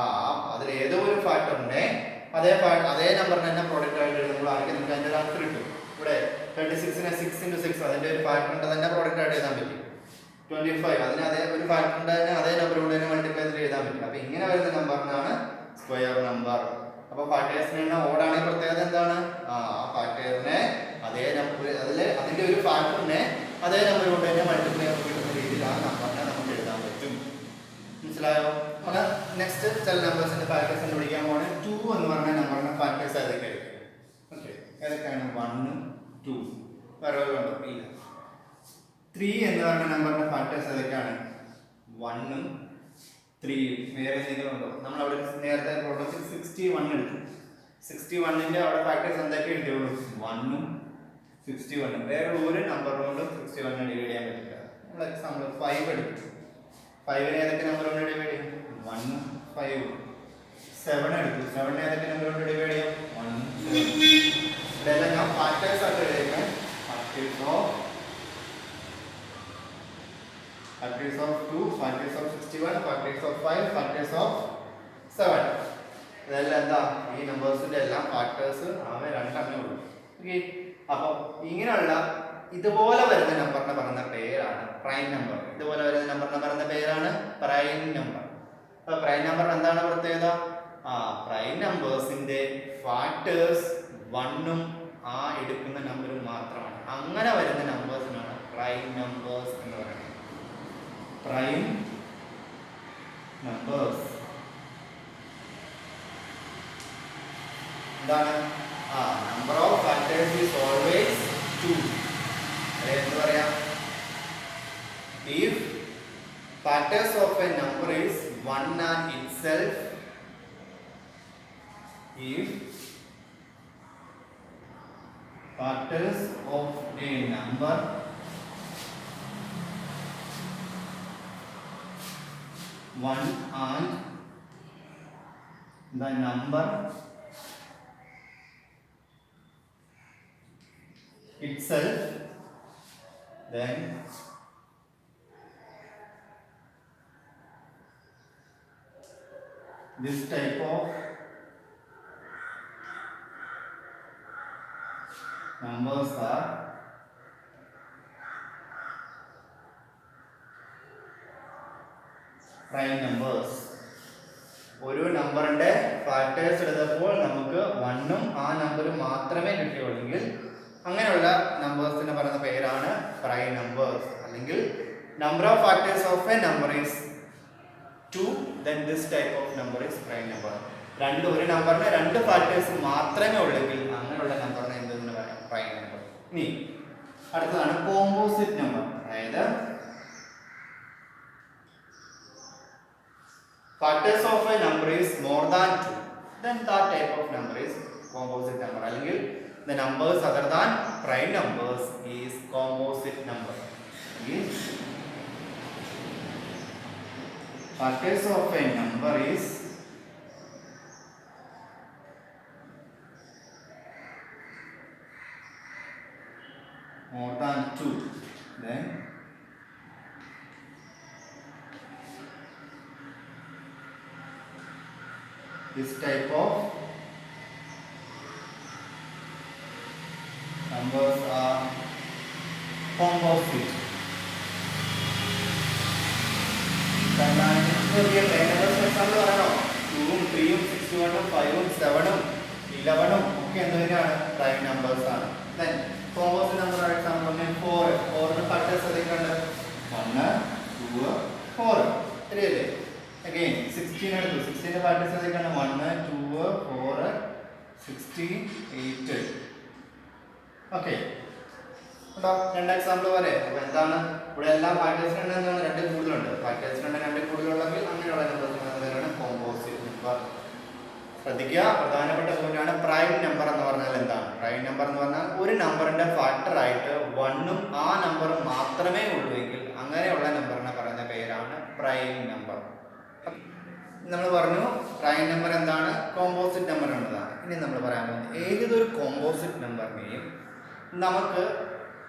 അതിൽ ഏതോ ഒരു ഫാക്ടറിന്റെ അതേ നമ്പറിന് തന്നെ പ്രോഡക്റ്റ് ആയിട്ട് എഴുതുമ്പോൾ ആണെങ്കിൽ നമുക്ക് അതിന്റെ ആൻസർ കിട്ടും. ഇവിടെ 36നെ 6 × 6 അതിന്റെ ഒരു ഫാക്ടറിന്റെ തന്നെ പ്രോഡക്റ്റ് ആയിട്ട് എഴുതാൻ പറ്റും. 25 അതിന് അതേ ഒരു ഫാക്ടറിന്റെ തന്നെ അതേ നമ്പർ കൊണ്ട് തന്നെ മൾട്ടിപ്ലൈ ചെയ്ത് എഴുതാൻ പറ്റും. അപ്പൊ ഇങ്ങനെ വരുന്ന നമ്പറിനാണ് സ്ക്വയർ നമ്പർ. അപ്പൊ ഫാക്ടേഴ്സിന് തന്നെ ഓടാണെങ്കിൽ പ്രത്യേകത എന്താണ്? ഫാക്ടറിനെ അതേ നമ്പർ അതിന്റെ ഒരു ഫാക്ടറിനെ അതേ നമ്പർ കൊണ്ട് തന്നെ മൾട്ടിപ്ലൈ കിട്ടുന്ന രീതിയിൽ ആ നമ്പറിനെ നമുക്ക് എഴുതാൻ പറ്റും. മനസ്സിലായോ? നെക്സ്റ്റ് ചില നമ്പേഴ്സിന്റെ ഫാക്ടേഴ്സ് കണ്ടുപിടിക്കാൻ പോകണേ. 2 എന്ന് പറഞ്ഞ നമ്പറിന്റെ ഫാക്ടേഴ്സ് ഏതൊക്കെയായിരിക്കും? ഓക്കെ, ഏതൊക്കെയാണ്? 1 2 വേറെ ഉണ്ടോ? ഇല്ല. 3 എന്ന് പറഞ്ഞ നമ്പറിന്റെ ഫാക്ടേഴ്സ് ഏതൊക്കെയാണ്? 1 3 വേറെ എന്തെങ്കിലും ഉണ്ടോ? നമ്മൾ അവിടെ നേരത്തെ പ്രോബ്ലത്തിൽ 61 എടുത്തു. 61ന്റെ അവിടെ ഫാക്ടേഴ്സ് എന്തൊക്കെ എഴുതിയുള്ളൂ? 1 61. വേറെ ഒരു നമ്പർ കൊണ്ട് 61 ഡിവൈഡ് ചെയ്യാൻ പറ്റില്ല. നമ്മൾ എക്സാമ്പിൾ 5 എടുത്തു. 5നെ ഏതൊക്കെ നമ്പർ കൊണ്ട് ഡിവൈഡ് ചെയ്യും? 1 5. 7 എടുത്തു. 7നെ ഏതൊക്കെ നമ്പർ കൊണ്ട് ഡിവൈഡ് ചെയ്യാം? 1 7. ഇതെല്ലാം ഞാൻ ഫാക്ടേഴ്സ് ആയിട്ട് എഴുതിയേക്കാം. Factors of 2, factors of 61, factors of 5, factors of 7. ഇതെല്ലാം എന്താ? ഈ നമ്പേഴ്സിന്റെ എല്ലാം ഫാക്ടേഴ്സ് രണ്ടെണ്ണേ ഉള്ളൂ. ഓക്കെ, അപ്പൊ ഇങ്ങനെയുള്ള ഇതുപോലെ വരുന്ന നമ്പറിനെ പറയുന്ന പേരാണ് പ്രൈം നമ്പർ. ഇതുപോലെ വരുന്ന നമ്പറിനെ പറയുന്ന പേരാണ് പ്രൈം നമ്പർ. അപ്പൊ പ്രൈം നമ്പർ എന്താണ് പ്രത്യേകത? പ്രൈം നമ്പേഴ്സിന്റെ ഫാക്ടേഴ്സ് 1ഉം ആ എടുക്കുന്ന നമ്പറും മാത്രമാണ്. അങ്ങനെ വരുന്ന നമ്പേഴ്സിനാണ് പ്രൈം നമ്പേഴ്സ് എന്ന് പറയുന്നത്. Prime numbers. എന്താണ്? Number of factors is always 2. എന്ത് പറയാം? If factors of a number is 1 and itself, if factors of a number one and the number itself, then this type of numbers are prime numbers. ഒരു നമ്പറിന്റെ ഫാക്ടേഴ്സ് എടുത്തപ്പോൾ നമുക്ക് 1ഉം ആ നമ്പറും മാത്രമേ കിട്ടിയുള്ളെങ്കിൽ അങ്ങനെയുള്ള നമ്പേഴ്സിനെ പറയുന്ന പേരാണ് പ്രൈം നമ്പേഴ്സ്. അല്ലെങ്കിൽ number of factors of A number is 2, then this type of number is prime number. ഒരു നമ്പറിന് 2 ഫാക്ടേഴ്സ് മാത്രമേ ഉള്ളെങ്കിൽ അങ്ങനെയുള്ള നമ്പറിനെ എന്തെന്ന് പറയാം? Prime number. ഇനി അടുത്തതാണ് കോമ്പോസിറ്റ് നമ്പർ. അതായത് factors of a number is more than 2, then that type of number is composite number. അല്ലെങ്കിൽ the numbers other than prime numbers is composite number. Is factors of a number is more than 2, then this type of numbers are composite. Example പറയണോ? 2ഉം 3ഉം 61ഉം 5ഉം 7ഉം 11ഉം ഒക്കെ എന്തിനാണ്? പ്രൈം നമ്പേഴ്സ് ആണ്. Then composite number example 4. 4ന്റെ ഫാക്ടേഴ്സ് ഏതൊക്കെയാണ്? 1 2 4. ശരിയല്ലേ? Again 16 എടുത്തു. 16ന്റെ ഫാക്ടേഴ്സ് ഏതൊക്കെയാണ്? 1 2 4 16 8. ഓക്കെ, കേട്ടോ? 2 എക്സാമ്പിൾ വരെ. അപ്പൊ എന്താണ് ഇവിടെ എല്ലാം ഫാക്ടേഴ്സ് എന്താണ്? 2 കൂടുതലുണ്ട്. ഫാക്ടേഴ്സ് 2 കൂടുതലുണ്ടെങ്കിൽ അങ്ങനെയുള്ള നമ്പേഴ്സിനാണ് കോമ്പോസിറ്റ് നമ്പർ. ശ്രദ്ധിക്കുക, പ്രധാനപ്പെട്ട പോയിന്റാണ് പ്രൈം നമ്പർ എന്ന് പറഞ്ഞാൽ എന്താണ്? പ്രൈം നമ്പർ എന്ന് പറഞ്ഞാൽ ഒരു നമ്പറിന്റെ ഫാക്ടർ ആയിട്ട് 1ഉം ആ നമ്പറും മാത്രമേ ഉള്ളൂ എങ്കിൽ അങ്ങനെയുള്ള നമ്പറിനെ പറയുന്ന പേരാണ് പ്രൈം നമ്പർ. നമ്മൾ പറഞ്ഞു പ്രൈം നമ്പർ എന്താണ്, കോമ്പോസിറ്റ് നമ്പർ എന്നതാണ്. ഇനി നമ്മൾ പറയാൻ പോകുന്നത് ഏതൊരു കോമ്പോസിറ്റ് നമ്പറിനെയും നമുക്ക്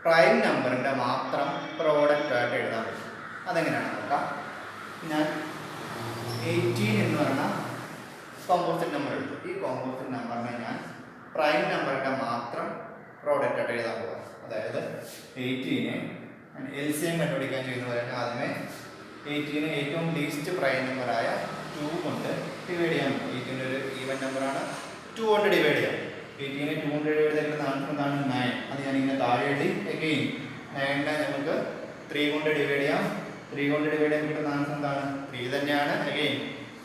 പ്രൈം നമ്പറിൻ്റെ മാത്രം പ്രോഡക്റ്റ് ആയിട്ട് എഴുതാൻ പറ്റും. അതെങ്ങനെയാണെന്ന് നോക്കാം. ഞാൻ 18 എന്ന് പറഞ്ഞ കോമ്പോസിറ്റ് നമ്പർ എടുത്തു. ഈ കോമ്പോസിറ്റ് നമ്പറിനെ ഞാൻ പ്രൈം നമ്പറിൻ്റെ മാത്രം പ്രോഡക്റ്റ് ആയിട്ട് എഴുതാൻ പോകാം. അതായത് 18 LCM കണ്ടുപിടിക്കാൻ ചെയ്യുന്ന പോലെ ആദ്യമേ 18 ഏറ്റവും ലീസ്റ്റ് പ്രൈം നമ്പറായ 2 കൊണ്ട് ഡിവൈഡ് ചെയ്യാൻ പറ്റും. 18 ഒരു ഈവൻ നമ്പറാണ്, 2 കൊണ്ട് ഡിവൈഡ് ചെയ്യാം. 18 2 കൊണ്ട് ഡിവൈഡ് ചെയ്യുന്ന ആൻസർ എന്താണ്? 9. അത് ഞാനിങ്ങനെ താഴെ എഴുതി. അഗെയിൻ 9നെ നമുക്ക് 3 കൊണ്ട് ഡിവൈഡ് ചെയ്യാം. 3 കൊണ്ട് ഡിവൈഡ് ചെയ്യാൻ കിട്ടുന്ന ആൻസർ എന്താണ്? 3 തന്നെയാണ്. അഗെയിൻ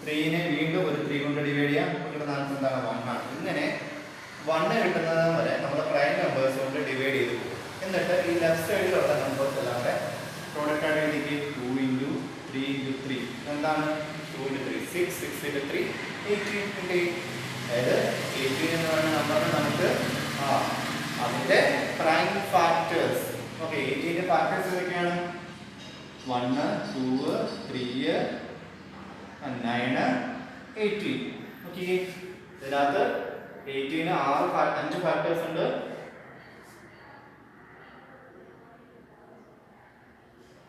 3നെ വീണ്ടും ഒരു 3 കൊണ്ട് ഡിവൈഡ് ചെയ്യാം. കിട്ടുന്ന ആൻസർ എന്താണ്? 1 ആണ്. ഇങ്ങനെ 1 കിട്ടുന്നത് വരെ നമ്മൾ പ്രൈം നമ്പേഴ്സ് കൊണ്ട് ഡിവൈഡ് ചെയ്ത് പോകും. എന്നിട്ട് ഈ ലെഫ്റ്റ് സൈഡിലുള്ള നമ്പേഴ്സ് എല്ലാം കൂടെ പ്രോഡക്റ്റ് ആയിട്ട് എഴുതിക്ക്. 2 × 3 × 3 എന്താണ്? 2 × 3 6, 6 × 3 18. അതായത് 18 എന്ന് പറയുന്ന നമ്പറിന് നമുക്ക് അതിൻ്റെ പ്രൈം ഫാക്ടേഴ്സ്. ഓക്കെ, 18 ഫാക്ടേഴ്സ് ഏതൊക്കെയാണ്? 1, 2, 3, 9, 18. ഓക്കെ, ഇതിനകത്ത് 18 5 ഫാക്ടേഴ്സ് ഉണ്ട്.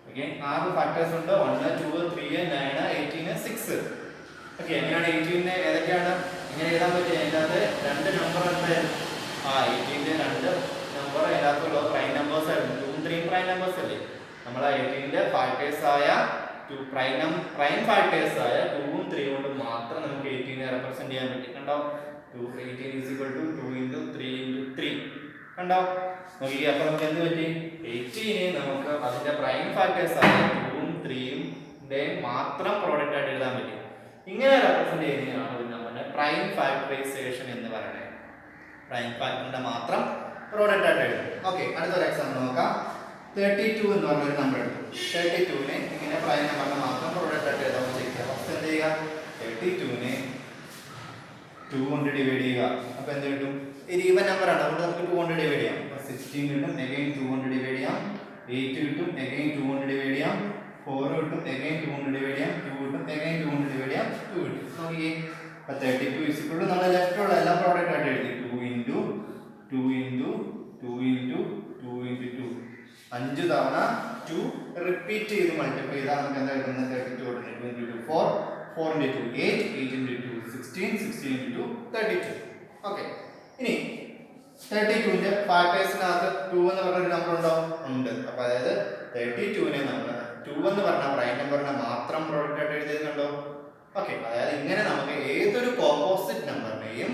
ഓക്കെ, 6 ഫാക്ടേഴ്സ് ഉണ്ട്. 1, 2, 3, 9, 18, 6. ഓക്കെ, എങ്ങനെയാണ് 18 ഏതൊക്കെയാണ് ഇങ്ങനെ എഴുതാൻ പറ്റുക? അതിനകത്ത് 2 നമ്പർ ഉണ്ട്. 18 2 നമ്പർ അതിനകത്തുള്ള പ്രൈം നമ്പേഴ്സ് ആയിരുന്നു. 2 ഉം 3 പ്രൈം നമ്പേഴ്സ് അല്ലേ? നമ്മൾ 18 ഫാക്ടേഴ്സ് ആയ 2 പ്രൈം ഫാക്ടേഴ്സ് ആയ 2 ഉം 3 കൊണ്ട് മാത്രം നമുക്ക് 18 റെപ്രസെന്റ് ചെയ്യാൻ പറ്റും. കണ്ടോ? 18 = 2 × 3 × 3. കണ്ടോ? നോക്കിക്കേ. അപ്പോൾ നമുക്ക് എന്ത് പറ്റി? 18 നമുക്ക് അതിന്റെ പ്രൈം ഫാക്ടേഴ്സ് ആയ 2 ഉം 3 ഉം മാത്രം പ്രോഡക്റ്റ് ആയിട്ട് എഴുതാൻ പറ്റും. ഇങ്ങനെ റെപ്രസെന്റ് ചെയ്യുന്നതാണ് ഒരു നമ്പറിന്റെ പ്രൈം ഫാക്ടറൈസേഷൻ എന്ന് പറയുന്നത്. പ്രൈം ഫാക്ടറിന്റെ മാത്രം പ്രോഡക്റ്റ് ആയിട്ട് എഴുതും. ഓക്കെ, അടുത്തൊരു എക്സാമ്പിൾ നോക്കാം. 32 എന്ന് പറഞ്ഞൊരു നമ്പർ എടുത്തു. 32നെ ഇങ്ങനെ പ്രൈം നമ്പറിന്റെ മാത്രം പ്രോഡക്റ്റ് ആയിട്ട് എഴുതാൻ ചെയ്യുക. ഫസ്റ്റ് എന്ത് ചെയ്യുക? 32നെ 2 കൊണ്ട് ഡിവൈഡ് ചെയ്യുക. അപ്പോൾ എന്ത് കിട്ടും? ഒരു ഈവൻ നമ്പറാണ്, അതുകൊണ്ട് നമുക്ക് 2 കൊണ്ട് ഡിവൈഡ് ചെയ്യാം. 16 കിട്ടും. അഗൈൻ 2 കൊണ്ട് ഡിവൈഡ് ചെയ്യാം. 8 കിട്ടും. അഗൈൻ 2 കൊണ്ട് ഡിവൈഡ് ചെയ്യാം. 4 കിട്ടും. അഗൈൻ 2 കൊണ്ട് ഡിവൈഡ് ചെയ്യാം. 2 കിട്ടും. അഗൈൻ 2 കൊണ്ട് ഡിവൈഡ് ചെയ്യാം. 2 കിട്ടും. നോക്കിയേ. അപ്പോൾ 32 നമ്മൾ ലെഫ്റ്റുള്ള എല്ലാ പ്രോഡക്റ്റ് ആയിട്ട് എഴുതി. 2 × 2 × 2 × 2 × 2 5 തവണ 2 റിപ്പീറ്റ് ചെയ്ത് മൾട്ടിപ്ലൈ ചെയ്താൽ നമുക്ക് എന്താ കിട്ടുന്നത്? 32 × 2 4 4 × 2 8 8 × 2 16 16 × 2 32. ഓക്കെ, ഇനി 32ന്റെ ഫാക്ടേഴ്സിനകത്ത് 2 എന്ന് പറഞ്ഞൊരു നമ്പർ ഉണ്ടോ? ഉണ്ട്. അപ്പോൾ അതായത് 32നെ നമ്മൾ 2 എന്ന് പറഞ്ഞ പ്രൈം നമ്പറിനെ മാത്രം പ്രോഡക്റ്റ് ആയിട്ട് എഴുതിയിട്ടുണ്ടോ? ഓക്കെ, അതായത് ഇങ്ങനെ നമുക്ക് ഏതൊരു കോമ്പോസിറ്റ് നമ്പറിനെയും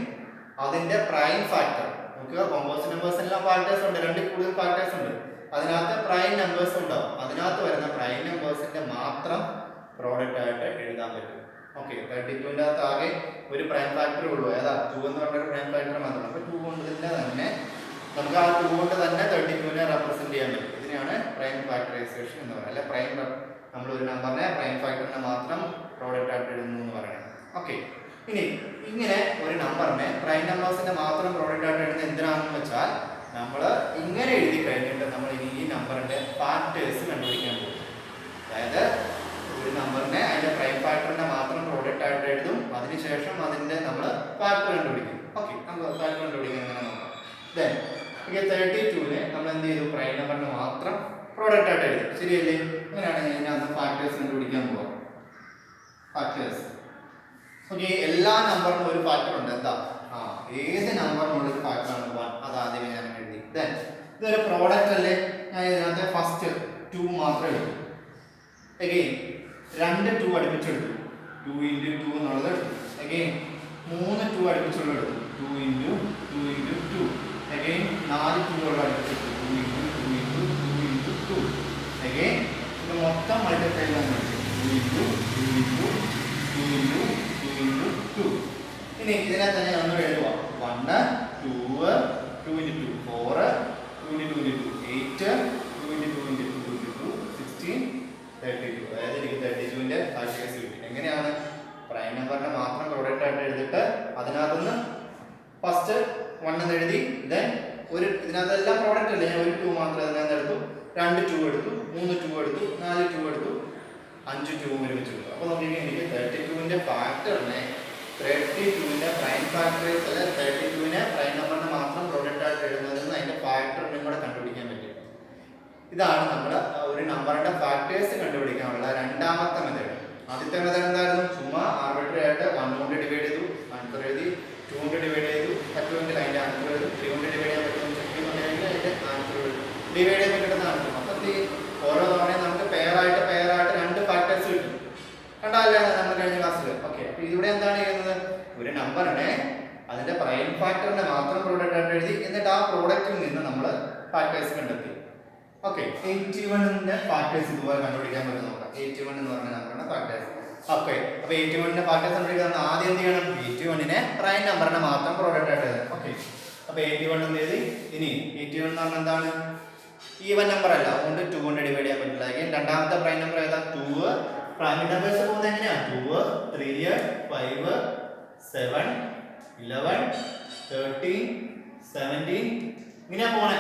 അതിന്റെ പ്രൈം ഫാക്ടർ, നമുക്ക് കോമ്പോസിറ്റ് നമ്പേഴ്സ് എല്ലാം ഫാക്ടേഴ്സ് ഉണ്ട്, 2 കൂടുതൽ ഫാക്ടേഴ്സ് ഉണ്ട്. അതിനകത്ത് പ്രൈം നമ്പേഴ്സ് ഉണ്ടാവും. അതിനകത്ത് വരുന്ന പ്രൈം നമ്പേഴ്സിന്റെ മാത്രം പ്രോഡക്റ്റ് ആയിട്ട് എഴുതാൻ പറ്റും. ഓക്കെ, 32ന്റെ അകത്ത് ആകെ ഒരു പ്രൈം ഫാക്ടർ ഉള്ളൂ. ഏതാ? 2 എന്ന് പറഞ്ഞൊരു പ്രൈം ഫാക്ടർ മാത്രമാണ്. അപ്പോൾ 2 കൊണ്ട് തന്നെ നമുക്ക് ആ 2 കൊണ്ട് തന്നെ 32നെ റെപ്രസെന്റ് ചെയ്യാൻ പറ്റും. ഇതിനെയാണ് പ്രൈം ഫാക്ടറൈസേഷൻ എന്ന് പറയുന്നത്. അല്ലെ, പ്രൈം നമ്മൾ ഒരു നമ്പറിനെ പ്രൈം ഫാക്ടറിനെ മാത്രം പ്രോഡക്റ്റ് ആയിട്ട് എഴുതുന്നു എന്ന് പറയുന്നത്. ഓക്കെ, ഇനി ഇങ്ങനെ ഒരു നമ്പറിനെ പ്രൈം നമ്പേഴ്സിന്റെ മാത്രം പ്രോഡക്റ്റ് ആയിട്ട് എഴുതുന്നത് എന്തിനാണെന്ന് വെച്ചാൽ നമ്മൾ ഇങ്ങനെ എഴുതി കഴിഞ്ഞിട്ട് നമ്മൾ ഇനി ഈ നമ്പറിന്റെ ഫാക്ടേഴ്സ് കണ്ടുപിടിക്കാൻ പോകും. അതായത് ഒരു നമ്പറിനെ അതിന്റെ പ്രൈം ഫാക്ടറിന്റെ മാത്രം പ്രോഡക്റ്റ് ആയിട്ട് എഴുതും. അതിനുശേഷം അതിന്റെ നമ്മൾ ഫാക്ടർ കണ്ടുപിടിക്കും. ഓക്കെ, നമ്മൾ ഫാക്ടർ കണ്ടുപിടിക്കാൻ എങ്ങനെ നോക്കാം. ദെൻ 32നെ നമ്മൾ എന്ത് ചെയ്തു? പ്രൈം നമ്പറിന് മാത്രം പ്രോഡക്റ്റ് ആയിട്ട് എഴുതും. ശരിയല്ലേ? അങ്ങനെയാണ് ഇതിനകത്ത് ഫാക്ടേഴ്സ് കണ്ടുപിടിക്കാൻ പോവാം. ഫാക്ടേഴ്സ്. ഓക്കെ, എല്ലാ നമ്പറിനും ഒരു ഫാക്ടർ ഉണ്ട്. എന്താ? ഏത് നമ്പറിനുള്ള ഒരു ഫാക്ടറാണ് 1. അത് ആദ്യമേ ഞാൻ എഴുതി. ദെൻ ഇതൊരു പ്രോഡക്റ്റ് അല്ലേ? ഞാൻ ഇതിനകത്ത് ഫസ്റ്റ് 2 മാത്രമേ എടുത്തു. അഗെയിൻ 2 2 അടുപ്പിച്ചെടുത്തു. 2 × 2 എന്നുള്ളത് എടുത്തു. അഗെയിൻ 3 2 അടുപ്പിച്ചുള്ളത് എടുത്തു. 2 × 2 × 2. അഗെയിൻ 4 2 അടുപ്പിച്ചെടുത്തു. 2 × 2 × 2 × 2. അഗെയിൻ ഇത് മൊത്തം മൾട്ടിപ്ലൈ ചെയ്യാൻ പറ്റും. 2 × 2 × 2 × 2 × 2. ഇനി ഇതിനെ തന്നെ നമ്മൾ എഴുതുക. 1 2 2 × 2 4 2 × 2 × 2 8 2 × 2 × 2 × 2 16 32. അതായത് എനിക്ക് 32ന്റെ ഫാക്ടേഴ്സ് കിട്ടി. എങ്ങനെയാണ്? പ്രൈം നമ്പറിനെ മാത്രം പ്രോഡക്റ്റ് ആയിട്ട് എഴുതിയിട്ട് അതിനകത്തുനിന്ന് ഫസ്റ്റ് 1 എന്ന് എഴുതി. ദെൻ ഇതിനകത്തെല്ലാം പ്രോഡക്റ്റ് അല്ലേ, ഞാൻ ഒരു 2 മാത്രം അതിനകത്ത് എടുത്തു. 2 2 എടുത്തു, 3 2 എടുത്തു, 4 2 എടുത്തു, 5 2 ഒരുമിച്ച് എടുത്തു. അപ്പോൾ നോക്കിയാൽ എനിക്ക് 32ന്റെ ഫാക്ടറിനെ 32ന്റെ പ്രൈം ഫാക്ടറേഴ്സ് അല്ല 32നെ പ്രൈം നമ്പറിനെ മാത്രം പ്രോഡക്റ്റ് ആയിട്ട് എഴുതുന്നതിൽ നിന്ന് അതിന്റെ ഫാക്ടറിനും കൂടെ കണ്ടുപിടിക്കാൻ പറ്റും. ഇതാണ് നമ്മുടെ ഒരു നമ്പറിന്റെ ഫാക്ടേഴ്സ് കണ്ടുപിടിക്കാനുള്ള രണ്ടാമത്തെ മെത്തേഡ്. ആദ്യത്തെ മെത്തേഡ് എന്തായിരുന്നു? ചുമ്മാ ആർബിട്രറി ആയിട്ട് 1 കൊണ്ട് ഡിവൈഡ് ചെയ്തു, ആൻസർ എഴുതി, 2 കൊണ്ട് ഡിവൈഡ് ചെയ്തു, പറ്റുമെങ്കിൽ അതിന്റെ ആൻസർ എഴുതും, 3 കൊണ്ട് ഡിവൈഡ് ചെയ്യാൻ പറ്റുമെന്ന് ചെക്ക് ചെയ്യുന്നുണ്ടെങ്കിൽ അതിന്റെ ആൻസർ എഴുതും. ഡിവൈഡ് ചെയ്യുമ്പോൾ കിട്ടുന്ന ആൻസർ. അപ്പം ഓരോ തവണയും നമുക്ക് പെയറായിട്ട് 2 ഫാക്ടേഴ്സ് കിട്ടും. കണ്ടല്ലേ നമ്മൾ കഴിഞ്ഞ ക്ലാസ്സിൽ? ഓക്കെ. അപ്പൊ ഇവിടെ എന്താണ് ചെയ്യുന്നത്? ഒരു നമ്പറിനെ അതിന്റെ പ്രൈം ഫാക്ടറിനെ മാത്രം പ്രോഡക്റ്റ് ആയിട്ട് എഴുതി, എന്നിട്ട് ആ പ്രോഡക്റ്റിൽ നിന്ന് നമ്മൾ ഫാക്ടേഴ്സ് കണ്ടെത്തി. ഓക്കെ. 81ന്റെ ഫാക്ടേഴ്സ് ഇതുപോലെ കണ്ടുപിടിക്കാൻ പറ്റും. നോക്കാം. 81 എന്ന് പറഞ്ഞ നമ്പറാണ് ഫാക്ടേഴ്സ്. ഓക്കെ. അപ്പൊ 81ന്റെ ഫാക്ടേഴ്സ് കണ്ടുപിടിക്കാൻ ആദ്യം എന്ത് ചെയ്യണം? 81നെ പ്രൈം നമ്പറിനെ മാത്രം പ്രോഡക്റ്റ് ആയിട്ട് എഴുതണം. ഓക്കെ. അപ്പൊ 81 എന്ത് എഴുതി? ഇനി 81 എന്ന് പറഞ്ഞാൽ എന്താണ്? ഈവൻ നമ്പർ അല്ല, അതുകൊണ്ട് 2 കൊണ്ട് ഡിവൈഡ് ചെയ്യാൻ പറ്റില്ല. രണ്ടാമത്തെ പ്രൈം നമ്പർ ഏതാ? 2. പ്രൈം നമ്പേഴ്സ് പോകുന്നത് എങ്ങനെയാ? 2, 3, 5, 7, 11, 13, 17 ഇങ്ങനെയാ പോണേ.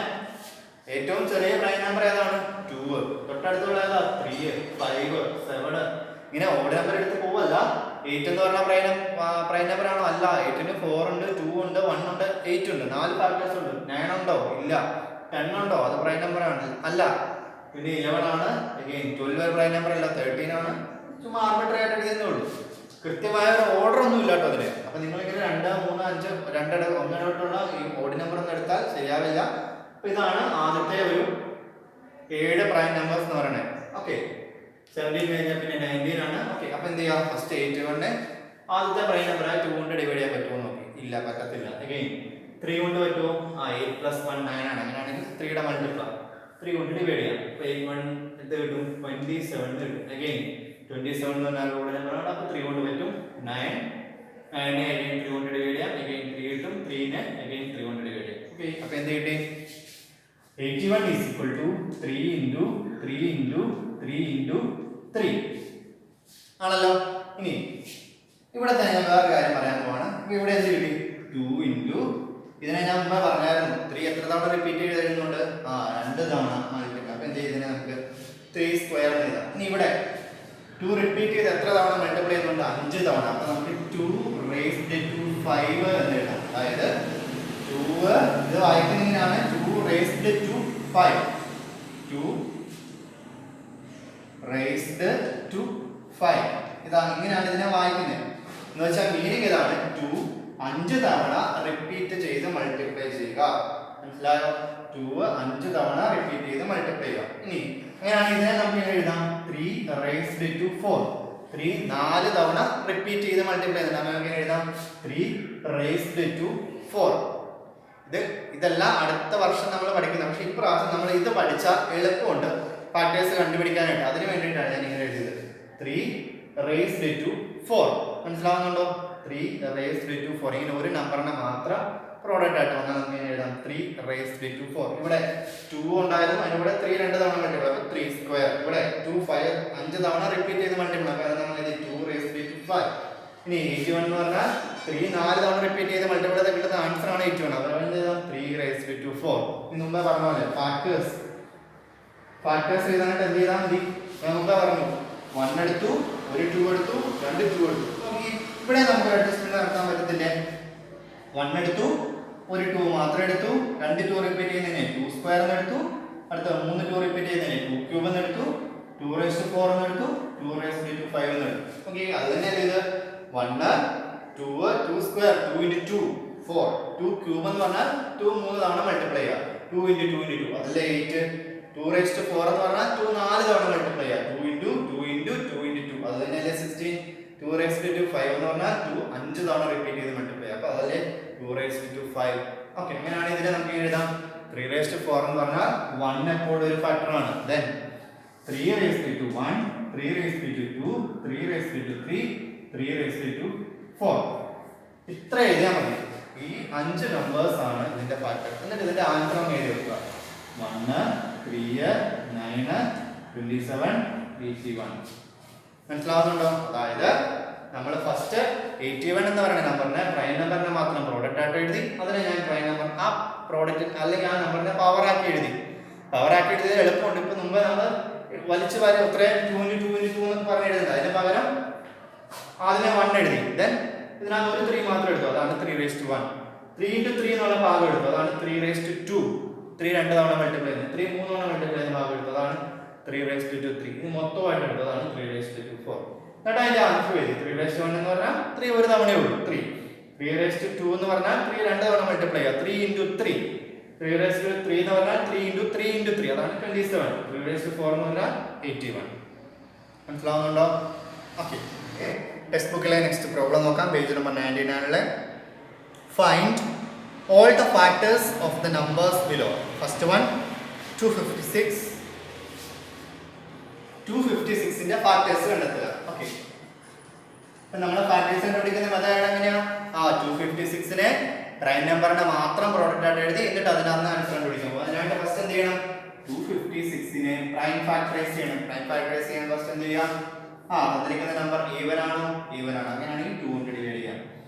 ഏറ്റവും ചെറിയ പ്രൈം നമ്പർ ഏതാണ്? 2. തൊട്ടടുത്തുള്ള ഏതാ? 3, 5, 7 ഇങ്ങനെ ഓഡ് നമ്പർ എടുത്ത് പോവല്ല. 8 എന്ന് പറഞ്ഞ പ്രൈം നമ്പർ ആണോ? അല്ല. 8ന് 4 ഉണ്ട്, 2 ഉണ്ട്, 1 ഉണ്ട്, 8 ഉണ്ട്. 4 ഫാക്ടേഴ്സ് ഉണ്ട്. 9 ഉണ്ടോ? ഇല്ല. 10 ഉണ്ടോ? അത് പ്രൈം നമ്പർ ആണ്? അല്ല. പിന്നെ 11 ആണ്. 12 ഒരു പ്രൈം നമ്പർ അല്ല. 13 ആണ്. ചുമ്മാ ആർബിട്രറി ആയിട്ട് എഴുതുന്നേ ഉള്ളൂ. കൃത്യമായ ഒരു ഓർഡർ ഒന്നും ഇല്ല കേട്ടോ അതിന്. അപ്പൊ നിങ്ങൾ ഇങ്ങനെ 2, 3, 5 ഒന്നിനോട്ടുള്ള ഈ ഓഡ് നമ്പർ ഒന്നും എടുത്താൽ ശരിയാവില്ല. അപ്പൊ ഇതാണ് ആദ്യത്തെ ഒരു 7 പ്രൈം നമ്പേഴ്സ് എന്ന് പറയുന്നത്. ഓക്കെ. 17 കഴിഞ്ഞാൽ പിന്നെ 19 ആണ്. ഓക്കെ. അപ്പൊ എന്ത് ചെയ്യാം? ഫസ്റ്റ് 81നെ ആദ്യത്തെ പ്രൈം നമ്പറായി 2 കൊണ്ട് ഡിവൈഡ് ചെയ്യാൻ പറ്റുമോ നോക്കി. ഇല്ല, പറ്റത്തില്ല. 3 കൊണ്ട് പറ്റുമോ? 8 + 1 9 ആണ്. അങ്ങനെയാണെങ്കിൽ 3യുടെ മൾട്ടിപ്ലൈ 3 കൊണ്ട് ഡിവൈഡ് ചെയ്യാം. അപ്പൊ 81 എന്ത് കിട്ടും? 27 കിട്ടും. 27 എന്ന് പറഞ്ഞാൽ ഓഡ് നമ്പറാണ്. അപ്പൊ 3 കൊണ്ട് പറ്റും. 9 9നെ 3 കൊണ്ട് ഡിവൈഡ് ചെയ്യാം. 3 കിട്ടും. 3നെ 3 കൊണ്ട് ഡിവൈഡ് ചെയ്യാം. ഓക്കെ. അപ്പൊ എന്ത് കിട്ടി? 81 is equal to 3 into 3 into 3 into 3 ആണല്ലോ. ഇനി ഇവിടെ തന്നെ ഞാൻ വേറെ കാര്യം പറയാൻ പോവാണ്. ഇവിടെ എന്ത് കിട്ടി? 2 into ഇതിനെ ഞാൻ മുമ്പേ പറഞ്ഞായിരുന്നു. 3 എത്ര തവണ റിപ്പീറ്റ് ചെയ്ത് എഴുതുന്നുണ്ട്? 2 തവണ. അപ്പൊ എന്ത് ചെയ്ത് ഇതിനെ നമുക്ക് 3 സ്ക്വയർ എഴുതാം. ഇനി ഇവിടെ 2 റിപ്പീറ്റ് ചെയ്ത് എത്ര തവണ മൾട്ടിപ്ലൈ ചെയ്യുന്നുണ്ട്? 5 തവണ. അപ്പൊ നമുക്ക് 2 raised to 5 എന്ന് എഴുതാം. അതായത് 2 ഇത് വായിക്കുന്നതിനാണ് 2 raised to 5. 2 raised to 5 ഇതാണ്. ഇങ്ങനെയാണ് ഇതിനെ വായിക്കുന്നത്. എന്ന് വെച്ചാൽ മീനിങ് ഇതാണ്. 2 5 തവണ റിപ്പീറ്റ് ചെയ്ത് മൾട്ടിപ്ലൈ ചെയ്യുക. മനസ്സിലായോ? 2 5 തവണ റിപ്പീറ്റ് ചെയ്ത് മൾട്ടിപ്ലൈ ചെയ്യുക. ഇനി അങ്ങനെയാണെങ്കിൽ ഇതിനെ നമുക്ക് എഴുതാം 3 raised to 4. 3 4 തവണ റിപ്പീറ്റ് ചെയ്ത് മൾട്ടിപ്ലൈ ചെയ്ത് നമുക്ക് എഴുതാം 3 raised to 4. ഇതെല്ലാം അടുത്ത വർഷം നമ്മൾ പഠിക്കുന്നത്. പക്ഷെ ഇപ്രാവശ്യം നമ്മൾ ഇത് പഠിച്ചാൽ എളുപ്പമുണ്ട് ഫാക്ടേഴ്സ് കണ്ടുപിടിക്കാനായിട്ട്. അതിന് വേണ്ടിയിട്ടാണ് ഞാൻ ഇങ്ങനെ എഴുതിയത്. 3 raised to 4. മനസ്സിലാവുന്നുണ്ടോ? 3 raised to 4. ഇങ്ങനെ ഒരു നമ്പറിനെ മാത്രം പ്രോഡക്റ്റ് ആയിട്ട് വന്നാൽ നമുക്ക് എഴുതാം 3 raised to 4. ഇവിടെ 2 ഉണ്ടായിരുന്നു, അതിനിവിടെ 3 2 തവണ മൾട്ടിപ്ലൈ. അപ്പോൾ 3 സ്ക്വയർ. ഇവിടെ 2 5 തവണ റിപ്പീറ്റ് ചെയ്ത് മൾട്ടിപ്ലൈ. അപ്പോൾ അത് നമ്മൾ 2 raised to 5. ഇനി 81 എന്ന് പറഞ്ഞാൽ 3 4 തവണ റിപ്പീറ്റ് ചെയ്ത് മൾട്ടിപ്ലൈ ചെയ്ത് കിട്ടുന്ന ആൻസർ ആണ് 81. അപ്പോൾ എന്ത് ചെയ്താൽ 3 raised to 4. ഇനി മുമ്പേ പറഞ്ഞ പോലെ ഫാക്ടേഴ്സ് എഴുതാനായിട്ട് എന്ത് ചെയ്താൽ മതി? ഞാൻ മുമ്പേ പറഞ്ഞു 1 എടുത്തു, ഒരു 2 എടുത്തു, 2 2 എടുത്തു. ഇവിടെ നമുക്ക് അഡ്ജസ്റ്റ്മെന്റ് നടത്താൻ പറ്റത്തില്ലേ? 1 എടുത്തു, ഒരു 2 മാത്രം എടുത്തു, 2 2 റിപ്പീറ്റ് ചെയ്യുന്നതിനെ 2 സ്ക്വയർ എന്ന് എടുത്തു, അടുത്ത 3 2 റിപ്പീറ്റ് ചെയ്യുന്നതിനെ 2 ക്യൂബ് എന്ന് എടുത്തു, 2 raised to 4 എന്ന് എടുത്തു, 2 raised to 5 എന്ന് എടുത്തു. ഓക്കെ. അത് തന്നെയല്ലേ ഇത്? 1 2 2 സ്ക്വയർ 2 into 2 4. 2 ക്യൂബ് എന്ന് പറഞ്ഞാൽ 2 3 തവണ മൾട്ടിപ്ലൈ ചെയ്യുക. 2 into 2 into 2 അതല്ലേ 8. 2 raised to 4 എന്ന് പറഞ്ഞാൽ 2 4 തവണ മൾട്ടിപ്ലൈ ചെയ്യുക. 2 into 2 into 2 into 2 അത് തന്നെയല്ലേ 16. 2 raised to 5 എന്ന് പറഞ്ഞാൽ 2 5 തവണ റിപ്പീറ്റ് ചെയ്ത് മൾട്ടിപ്ലൈ ചെയ്യുക. അപ്പോൾ അതല്ലേ 2 raised to 5. ഓക്കെ. അങ്ങനെയാണെങ്കിൽ ഇതിനെ നമുക്ക് എഴുതാം 3 raised to 4 എന്ന് പറഞ്ഞാൽ 1 എപ്പോഴും ഒരു ഫാക്ടറാണ്. Then 3 raised to 1, 3 raised to 2, 3 raised to 3, 3 raised to 4. ഇത്ര എഴുതിയാൽ മതി. ഈ 5 നമ്പേഴ്സ് ആണ് ഇതിന്റെ ഫാക്ടർ. എന്നിട്ട് ഇതിന്റെ ആൻസർ ഒന്ന് എഴുതി വെക്കുക. 1 3 9 27 81. മനസ്സിലാവുന്നുണ്ടോ? അതായത് നമ്മൾ ഫസ്റ്റ് 81 എന്ന് പറയുന്ന നമ്പറിനെ പ്രൈം നമ്പറിനെ മാത്രം പ്രോഡക്റ്റ് ആയിട്ട് എഴുതി. അതിനെ ഞാൻ പ്രൈം നമ്പർ ആ പ്രോഡക്റ്റ് അല്ലെങ്കിൽ ആ നമ്പറിനെ പവർ ആക്കി എഴുതി. പവർ ആക്കി എഴുതിയത് എളുപ്പമുണ്ട്. ഇപ്പൊ മുമ്പ് നമ്മൾ വലിച്ചു വാരി അത്രയും 2 into 2 into 2 എന്നൊക്കെ പറഞ്ഞ് എഴുതുന്നത്. അതിന് പകരം ആദ്യമേ 1 എഴുതി. ദെൻ ഇതിനകത്ത് ഒരു 3 മാത്രം എടുത്തു, അതാണ് 3:1. 3 into 3 എന്നുള്ള ഭാഗം എടുത്തു, അതാണ് 3:2. 3 2 തവണ മൾട്ടിപ്ലൈ ചെയ്യുന്നത്, 3 3 തവണ മൾട്ടിപ്ലൈ ചെയ്യുന്ന ഭാഗം എടുത്തു, അതാണ് 3:3. ഇത് മൊത്തമായിട്ട് എടുത്തു, അതാണ് 3:4. എന്നിട്ട് അതിന്റെ ആൻസർ എഴുതി. 3:1 എന്ന് പറഞ്ഞാൽ 3 ഒരു തവണയേ ഉള്ളൂ, 3. 3:2 എന്ന് പറഞ്ഞാൽ 3 2 തവണ മൾട്ടിപ്ലൈ ചെയ്യുക, 3 into 3. 3:3 എന്ന് പറഞ്ഞാൽ 3 into 3 into 3, അതാണ് 27. 3:4 എന്ന് പറഞ്ഞാൽ 81. മനസ്സിലാവുന്നുണ്ടോ? ഓക്കെ. ടെക്സ്റ്റ് ബുക്കിലെ നെക്സ്റ്റ് പ്രോബ്ലം നോക്കാം. Page number 99. Find all the factors of the numbers below. First one 256. 256 ന്റെ ഫാക്ടേഴ്സ് കണ്ടെത്തുക. ഓക്കെ. അപ്പോൾ നമ്മൾ ഫാക്ടേഴ്സ് കണ്ടുപിടിക്കുന്ന മെത്തേഡ് എങ്ങനെയാ? 256 നെ പ്രൈം നമ്പറിന്റെ മാത്രം പ്രോഡക്റ്റ് ആയിട്ട് എഴുതി എന്നിട്ട് അതിനകത്ത് ആൻസർ കണ്ടുപിടിക്കാം. അപ്പോൾ അതിനായിട്ട് ഫസ്റ്റ് എന്ത് ചെയ്യണം? 256 നെ പ്രൈം ഫാക്ടറൈസ് ചെയ്യണം. പ്രൈം ഫാക്ടറൈസ് ചെയ്യാൻ ഫസ്റ്റ് എന്ത് ചെയ്യാം? തന്നിരിക്കുന്ന നമ്പർ ഈവൻ ആണോ? ഈവൻ ആണ്. അങ്ങനെയാണെങ്കിൽ 200 ഡിവൈഡ് ചെയ്യാം.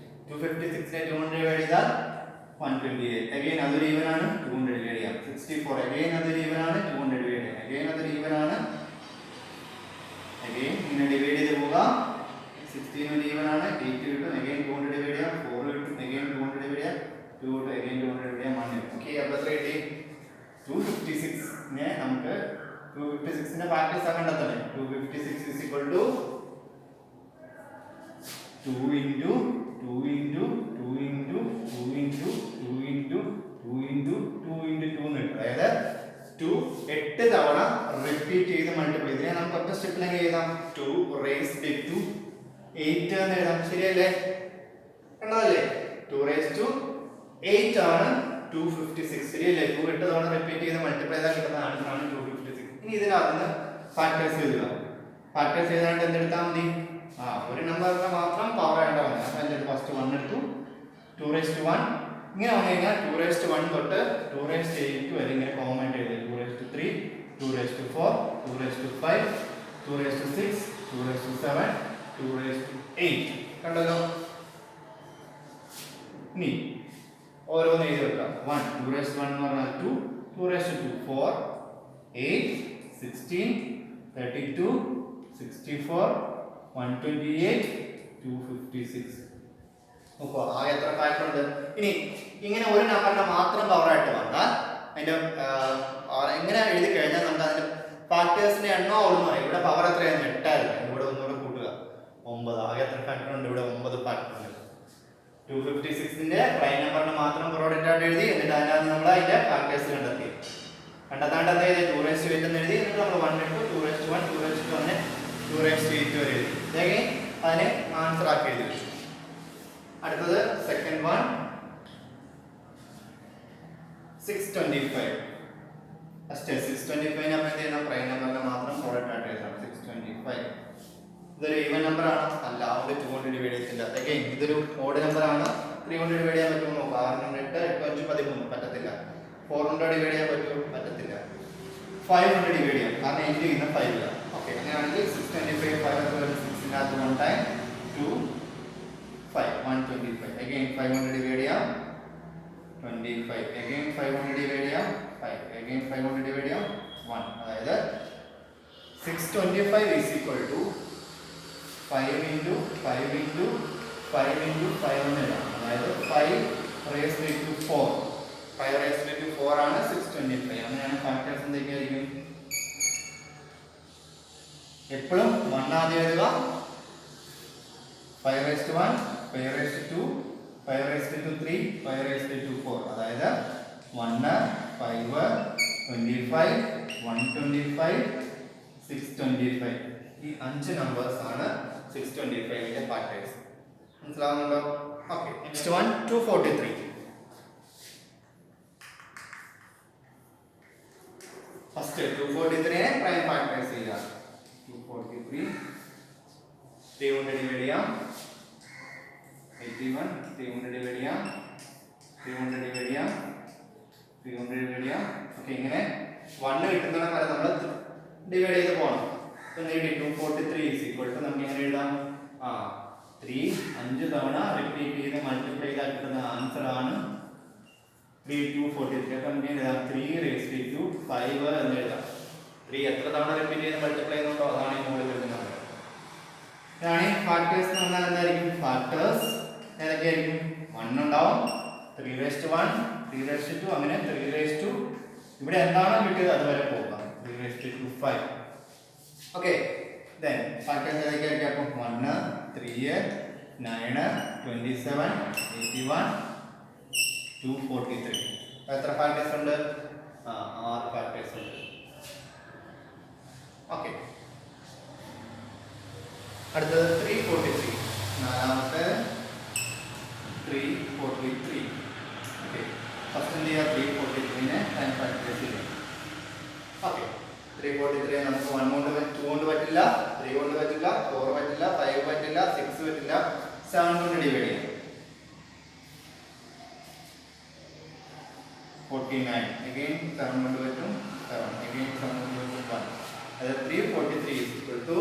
256 നെ 200 ഡിവൈഡ് ചെയ്താൽ 128. അഗൈൻ അതൊരു ഈവൻ ആണ്, 200 ഡിവൈഡ് ചെയ്യാം. 64 അഗൈൻ അതൊരു ഈവൻ ആണ്, 200 ഡിവൈഡ് ചെയ്യാം. അഗൈൻ അതൊരു ഈവൻ ആണ്, അഗൈൻ ഇങ്ങനെ ഡിവൈഡ് ചെയ്ത് പോകാം. 16 ഒരു ഈവൻ ആണ്, 8 കിട്ടും. അഗൈൻ 200 ഡിവൈഡ് ചെയ്യാം, 4 കിട്ടും. അഗൈൻ 200 ഡിവൈഡ് ചെയ്യാം, 2 കിട്ടും. അഗൈൻ 200 ഡിവൈഡ് ചെയ്യാം, 1 കിട്ടും. ഓക്കെ. അപ്പോൾ എത്ര കിട്ടി? 256 നെ നമുക്ക് 256 ന്റെ factors കണ്ടെത്തണേ. 256 is equal to 2 into 2 into 2 into 2 into 2 into 2 into 2 into 2 എന്ന് കിട്ടും. അതായത് 2 8 തവണ റിപ്പീറ്റ് ചെയ്ത് മൾട്ടിപ്ലൈ. ഇതിനെ നമുക്ക് ഒറ്റ സ്റ്റെപ്പിൽ എങ്ങനെ എഴുതാം? 2 raised to 8 എന്ന് എഴുതാം. ശരിയല്ലേ? കണ്ടതല്ലേ? 2 raised to 8 ആണ് 256. ശരിയല്ലേ? 2 8 തവണ റിപ്പീറ്റ് ചെയ്ത് മൾട്ടിപ്ലൈ ചെയ്താൽ കിട്ടുന്ന ആൻസർ ആണ് 256. ഇനി ഇതിനകത്ത് നിന്ന് ഫാക്ടേഴ്സ് എഴുതുക. ഫാക്ടേഴ്സ് എഴുതാണ്ട് എന്തെടുത്താൽ മതി? ഒരു നമ്പറിനെ മാത്രം പവർ ആയിട്ട് വന്നത്. അപ്പോൾ എൻ്റെ ഫസ്റ്റ് 1 എടുത്തു, 2:1. ഇങ്ങനെ വന്നു കഴിഞ്ഞാൽ 2:1 തൊട്ട് 2:8 വരെ ഇങ്ങനെ കോമൺ ആയിട്ട് എഴുതി. 2:3, 2:4, 2:5, 2:6, 2:7, 2:8. കണ്ടല്ലോ? ഇനി ഓരോന്ന് എഴുതി വെക്കാം. 1 2:1 എന്ന് പറഞ്ഞാൽ 2, 2:2 4, 8, 16, 32, 64, 128, 256. നോക്കൂ, എത്ര ഫാക്ടർ ഉണ്ട്. ഇനി ഇങ്ങനെ ഒരു നമ്പറിന്റെ മാത്രം പവർ ആയിട്ട് വന്നാൽ അതിന്റെ എങ്ങനെ എഴുതി കഴിഞ്ഞാൽ നമുക്ക് അതിന്റെ ഫാക്ടേഴ്സിന്റെ എണ്ണം ഓടുന്നു പറയും. ഇവിടെ പവർ എത്രയാണ്? 8 ആയിരുന്നു. ഇവിടെ ഒന്നുകൂടെ കൂട്ടുക, 9. ആകെ എത്ര ഫാക്ടർ ഉണ്ട്? ഇവിടെ 9 ഫാക്ടർ ഉണ്ട്. 256ന്റെ പ്രൈം നമ്പറിന് മാത്രം പ്രോഡക്റ്റ് ആയിട്ട് എഴുതി എന്നിട്ട് അതിനകത്ത് നമ്മൾ അതിന്റെ ഫാക്ടേഴ്സ് കണ്ടെത്തി. കണ്ടെത്താണ്ട് എന്താ ചെയ്ത്? 2:8 എന്ന് എഴുതി. എന്നിട്ട് നമ്മൾ 1 ഇട്ടു, 2:1, 2:2 അങ്ങനെ 2:8 വരെ എഴുതി. അതായത് അതിനെ ആൻസർ ആക്കി എഴുതി വെച്ചു. അടുത്തത് സെക്കൻഡ് വൺ 625. ഫസ്റ്റ് 625 നമ്മൾ എന്ത് ചെയ്യണം? പ്രൈം നമ്പറിനെ മാത്രം പ്രോഡക്റ്റ് ആയിട്ട് എഴുതണം. 625 ഇതൊരു ഈവൻ നമ്പർ ആണ്, അല്ല അതുകൊണ്ട് 200 ഡിവൈഡ് ചെയ്തില്ല. അഗൈൻ ഇതൊരു ഓഡ് നമ്പർ ആണ്. 300 ഡിവൈഡ് ചെയ്യാൻ പറ്റുമോ നോക്കാം. 608, 8 13 പറ്റത്തില്ല. 400 ഡിവൈഡ് ചെയ്യാൻ പറ്റുമോ? പറ്റത്തില്ല. 500 ഡിവൈഡ് ചെയ്യാം, കാരണം എനിക്ക് ഇന്ന് 5 ഇല്ല. ഓക്കെ, അങ്ങനെയാണെങ്കിൽ 625 5 1 ടൈം 2 5 125. അഗൈൻ 500 ഡിവൈഡ് ചെയ്യാം 25. അഗൈൻ 500 ഡിവൈഡ് ചെയ്യാം 5. അഗൈൻ 500 ഡിവൈഡ് ചെയ്യാം 1. അതായത് 625 is equal to 5 into 5 into 5 into 5 എന്ന് എഴുതാം. അതായത് 5 raised to 4. 5 raised to 4 ആണ് 625. അങ്ങനെയാണ് ഫാക്ടേഴ്സ് എന്തൊക്കെയായിരിക്കും? എപ്പോഴും 1 ആദ്യം എഴുതുക. 5 raised to 1, 5 raised to 2, 5 raised to 3, 5 raised to 4. അതായത് 1, 5, 25, 125, 625. ഈ 5 നമ്പേഴ്സ് ആണ് 625ന്റെ ഫാക്ടേഴ്സ്. മനസ്സിലാവുന്നുണ്ടോ? Okay, next one 243. ഫസ്റ്റ് 243നെ പ്രൈം ഫാക്ടേഴ്സ് ചെയ്യുക. 243 300 ഡിവൈഡ് ചെയ്യാം 81, 300 ഡിവൈഡ് ചെയ്യാം 300 ഡിവൈഡ് ചെയ്യാം 300 ഡിവൈഡ് ചെയ്യാം. ഓക്കെ, ഇങ്ങനെ 1 കിട്ടുന്നിടം വരെ നമ്മൾ ഡിവൈഡ് ചെയ്ത് പോകണം. ഇപ്പൊ നേടി 243 is equal to നമുക്ക് എങ്ങനെ എഴുതാം? 3 5 തവണ റിപ്പീറ്റ് ചെയ്ത് മൾട്ടിപ്ലൈ ചെയ്താൽ കിട്ടുന്ന ആൻസർ ആണ് 3 2 43 അപ്പം ഇങ്ങനെ എഴുതാം 3 raised to 5 എന്ന് എഴുതാം. 3 എത്ര തവണ റിപ്പീറ്റ് ചെയ്ത് മൾട്ടിപ്ലൈ ചെയ്യുന്നുണ്ടോ അതാണ് ഈ മുകളിൽ വരുന്ന നമ്പർ. ഇതാണ് ഫാക്ടേഴ്സ് എന്ന് പറഞ്ഞാൽ എന്തായിരിക്കും? ഫാക്ടേഴ്സ് ഏതൊക്കെയായിരിക്കും? 1 ഉണ്ടാവും, 3 raised to 1, 3 raised to 2, അങ്ങനെ 3 raised to ഇവിടെ എന്താണോ കിട്ടിയത് അതുവരെ പോകാം. 3 raised to 5. Okay, then factors ഏതൊക്കെയായിരിക്കും? അപ്പം 1 3 9 27 81 243. എത്ര ഫാക്ടേഴ്സ് ഉണ്ട്? 6 ഫാക്ടേഴ്സ് ഉണ്ട്. ഓക്കെ, അടുത്തത് 343. നാലാമത്തെ 343. ഓക്കെ, ഫസ്റ്റ് എന്ത് ചെയ്യുക? 343നെ 10 ഫാക്ടേഴ്സ് ചെയ്യാം. ഓക്കെ, 343 നമുക്ക് 1 കൊണ്ട് 2 കൊണ്ട് പറ്റില്ല, 3 കൊണ്ട് പറ്റില്ല, 4 പറ്റില്ല, 5 പറ്റില്ല, 6 പറ്റില്ല, 7 കൊണ്ട് ഡിവൈഡ് ചെയ്യാം. 49 again 7 കൊണ്ട് പറ്റും, 7 again 7 കൊണ്ട് പറ്റും 1. അതായത് 343 is equal to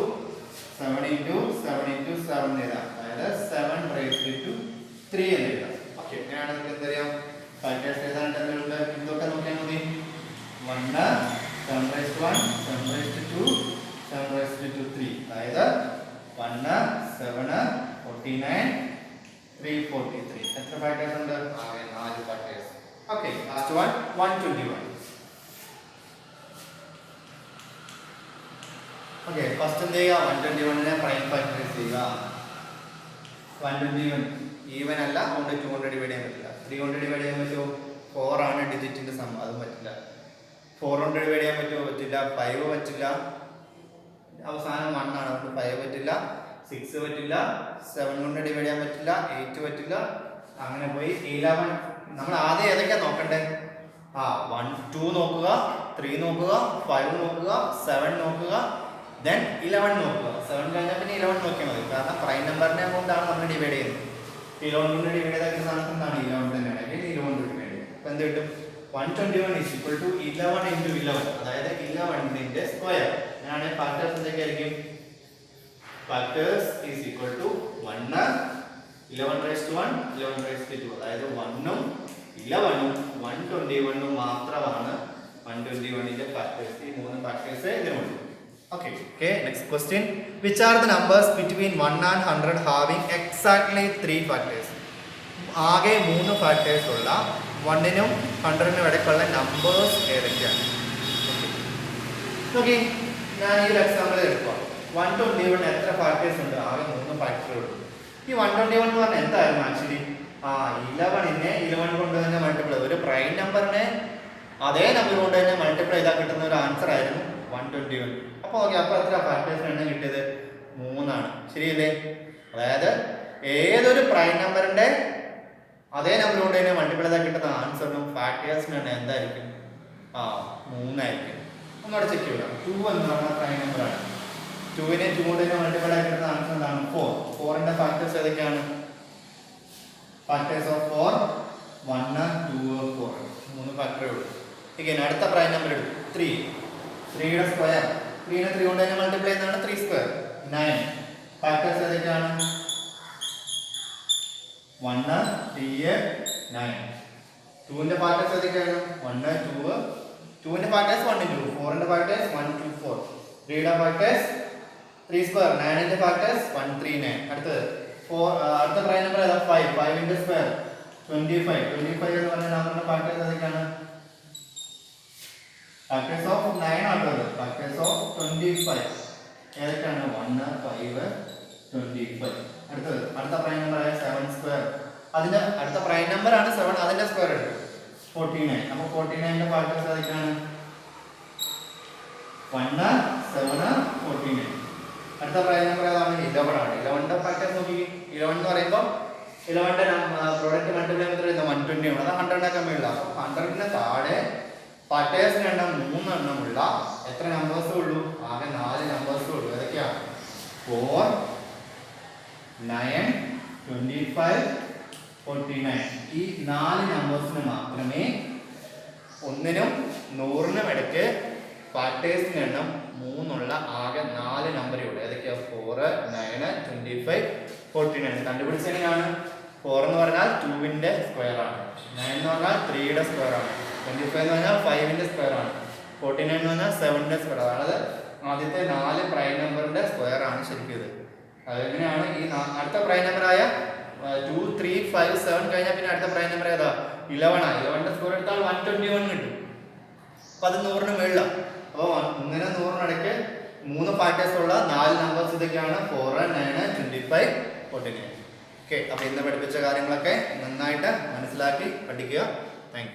7 into 7 into 7 എഴുതാം. അതായത് 7 raised to 3 എന്ന് എഴുതാം. ഓക്കെ, അങ്ങനെയാണ് നമുക്ക് എന്തറിയാം? ഫാക്ടേഴ്സ് എഴുതാനായിട്ട് എന്തുണ്ട്? ഇതൊക്കെ നോക്കിയാൽ മതി. 1 7 raised to 1, 7 raised to 2, 7 raised to 3. അതായത് 1 7 49 343. എത്ര ഫാക്ടേഴ്സ് ഉണ്ട്? 4 factors. Okay, last one 121. Okay, first എന്ത് ചെയ്യുക? 121നെ പ്രൈം ഫാക്ടറൈസ് ചെയ്യുക. 121 ഈവൻ അല്ല, അതുകൊണ്ട് 2 കൊണ്ട് ഡിവൈഡ് ചെയ്യാൻ പറ്റില്ല. 3 കൊണ്ട് ഡിവൈഡ് ചെയ്യാൻ പറ്റുമോ? 4 ആണ് ഡിജിറ്റിന്റെ സം, അതും പറ്റില്ല. 4 കൊണ്ട് ഡിവൈഡ് ചെയ്യാൻ പറ്റുമോ? പറ്റില്ല. 5 പറ്റില്ല, അവസാനം 1 ആണ്, അതുകൊണ്ട് 5 പറ്റില്ല. 6 പറ്റില്ല, 7 കൊണ്ട് ഡിവൈഡ് ചെയ്യാൻ പറ്റില്ല, 8 പറ്റില്ല, അങ്ങനെ പോയി 11. നമ്മൾ ആദ്യം ഏതൊക്കെയാ നോക്കണ്ടേ? 1 2 നോക്കുക, 3 നോക്കുക, 5 നോക്കുക, 7 നോക്കുക, then 11 നോക്കുക. 7 കഴിഞ്ഞാൽ പിന്നെ 11 നോക്കിയാൽ മതി, കാരണം പ്രൈം നമ്പറിനെ കൊണ്ടാണ് നമ്മൾ ഡിവൈഡ് ചെയ്യുന്നത്. 11 കൊണ്ട് ഡിവൈഡ് ചെയ്താൽ സാധനം എന്താണ്? 11 തന്നെയാണ്. അല്ലെങ്കിൽ 11 കൊണ്ട് ഡിവൈഡ് ചെയ്യും. അപ്പോൾ എന്ത് കിട്ടും? 121 is equal to 11 into 11, അതായത് 11ന്റെ സ്ക്വയർ. ഞാനാണ് ഫാക്ടേഴ്സ് എന്തൊക്കെയായിരിക്കും? Factors is equal to 1 11 raised to 1, 11 raised to 2. അതായത് 1ഉം 11ഉം 121ഉം മാത്രമാണ് 121ന്റെ ഫാക്ടേഴ്സ്. ഈ 3 ഫാക്ടേഴ്സ് ഇതിനുണ്ട്. Okay, next question. Which are the numbers between 1 and 100 having exactly 3 factors? ആകെ 3 ഫാക്ടേഴ്സ് ഉള്ള 1നും 100നും ഇടയ്ക്കുള്ള നമ്പേഴ്സ് ഏതൊക്കെയാണ്? ഓക്കെ, ഞാൻ ഈ ഒരു എക്സാമ്പിൾ എടുക്കാം. 121 എത്ര ഫാക്ടേഴ്സ് ഉണ്ട്? ആകെ 3 ഫാക്ടറുകൾ. ഈ 121 എന്ന് പറഞ്ഞാൽ എന്തായിരുന്നു ആക്ച്വലി? 11നെ 11 കൊണ്ട് തന്നെ മൾട്ടിപ്ലൈ, ഒരു പ്രൈം നമ്പറിനെ അതേ നമ്പർ കൊണ്ട് തന്നെ മൾട്ടിപ്ലൈ ചെയ്താൽ കിട്ടുന്ന ഒരു ആൻസർ ആയിരുന്നു 121. അപ്പോൾ ഓക്കെ, അപ്പോൾ എത്ര ഫാക്ടേഴ്സിന് എണ്ണം കിട്ടിയത്? 3 ആണ്. ശരിയല്ലേ? അതായത് ഏതൊരു പ്രൈം നമ്പറിന്റെ അതേ നമ്പർ കൊണ്ട് തന്നെ മൾട്ടിപ്ലൈ ചെയ്താൽ കിട്ടുന്ന ആൻസറിനും ഫാക്ടേഴ്സിന് എണ്ണം എന്തായിരിക്കും? 3 ആയിരിക്കും. ഒന്നുകൂടെ ചെക്ക് ചെയ്യാം. 2 എന്ന് പറഞ്ഞാൽ പ്രൈം നമ്പറാണ്. 2നെ 2 കൊണ്ട് തന്നെ മൾട്ടിപ്ലൈ ആയി കിട്ടുന്ന ആൻസർ എന്താണ്? 4. 4ന്റെ ഫാക്ടേഴ്സ് ഏതൊക്കെയാണ്? Factors of 4 1 2 4. 3 ഫാക്ടറേ ഉള്ളൂ. ഇങ്ങനെ അടുത്ത പ്രൈം നമ്പർ എടുക്കും 3. 3യുടെ സ്ക്വയർ, 3നെ 3 കൊണ്ട് തന്നെ മൾട്ടിപ്ലൈ ചെയ്യുന്നതാണ് 3 സ്ക്വയർ. 9. ഫാക്ടേഴ്സ് ഏതൊക്കെയാണ്? 1 3 9. 2ന്റെ ഫാക്ടേഴ്സ് ഏതൊക്കെയാണ്? 1 2. 2ന്റെ ഫാക്ടേഴ്സ് 1 2. 4ന്റെ ഫാക്ടേഴ്സ് 1 2 4. 3യുടെ ഫാക്ടേഴ്സ് 3 സ്ക്വയർ. 9ന്റെ ഫാക്ടേഴ്സ് 1 3 9. അടുത്തത് അടുത്ത പ്രൈം നമ്പർ ഏതാ? 5. 5ന്റെ സ്ക്വയർ 25. 25 എന്ന് പറഞ്ഞ നമ്പറിന്റെ ഫാക്ടേഴ്സ് ഏതൊക്കെയാണ്? ഫാക്ടേഴ്സ് ഓഫ് 9 ആണുള്ളത്. ഫാക്ടേഴ്സ് ഓഫ് 25 ഏതൊക്കെയാണ്? 1 5 25. അടുത്ത പ്രൈം നമ്പർ ആയ 7 സ്ക്വയർ, അതിന്റെ അടുത്ത പ്രൈം നമ്പർ ആണ് 7, അതിന്റെ സ്ക്വയർ എടുക്കും 49. അപ്പോൾ 49ന്റെ ഫാക്ടേഴ്സ് ഏതൊക്കെയാണ്? 1 7 49. അടുത്ത പ്രൈം നമ്പർ ഏതാണ്? 11 ആണ്. 11ന്റെ ഫാക്ടേഴ്സ് നോക്കി. 11 എന്ന് പറയുമ്പോൾ 11ന്റെ പ്രോഡക്റ്റ് മൾട്ടിപ്ലൈ ചെയ്യുന്നത് 120 ആണ്. അത് 100ന്റെ മേളിലാണ്. അപ്പോൾ 100ന് താഴെ ഫാക്ടേഴ്സിന് എണ്ണം 3 എണ്ണമുള്ള എത്ര നമ്പേഴ്സേ ഉള്ളൂ? ആകെ 4 നമ്പേഴ്സേ ഉള്ളൂ. ഏതൊക്കെയാണ്? 4 9 25 49. ഈ 4 നമ്പേഴ്സിന് മാത്രമേ 1നും 100നും ഇടയ്ക്ക് ഫാക്ടേഴ്സിന് എണ്ണം 3 ഉള്ള ആകെ 4 നമ്പറേ ഉള്ളൂ. ഏതൊക്കെയാണ്? 4 9 25 49. കണ്ടുപിടിച്ചെങ്ങനെയാണ്? 4 എന്ന് പറഞ്ഞാൽ 2ന്റെ സ്ക്വയർ ആണ്, 9 എന്ന് പറഞ്ഞാൽ 3യുടെ സ്ക്വയർ ആണ്, 25 എന്ന് പറഞ്ഞാൽ 5ന്റെ സ്ക്വയർ ആണ്, 49 എന്ന് പറഞ്ഞാൽ 7ന്റെ സ്ക്വയർ ആണ്. അതായത് ആദ്യത്തെ 4 പ്രൈം നമ്പറിന്റെ സ്ക്വയർ ആണ് ശരിക്കും ഇത്. അതെങ്ങനെയാണ് ഈ അടുത്ത പ്രൈം നമ്പറായ 2, 3, 5, 7 കഴിഞ്ഞാൽ പിന്നെ അടുത്ത പ്രൈം നമ്പർ ഏതാ 11 ആണ്. 11ന്റെ സ്ക്വയർ എടുത്താൽ 121 കിട്ടും. അപ്പൊ അത് 100ന് മേളിലാണ്. അപ്പോൾ 1 നും 100-നും 3 ഫാക്ടേഴ്സ് ഉള്ള 4 നമ്പേഴ്സ് ഇതൊക്കെയാണ് 4, 9, 25, 49. ഓക്കെ, അപ്പോൾ ഇന്ന് പഠിപ്പിച്ച കാര്യങ്ങളൊക്കെ നന്നായിട്ട് മനസ്സിലാക്കി പഠിക്കുക. Thank you.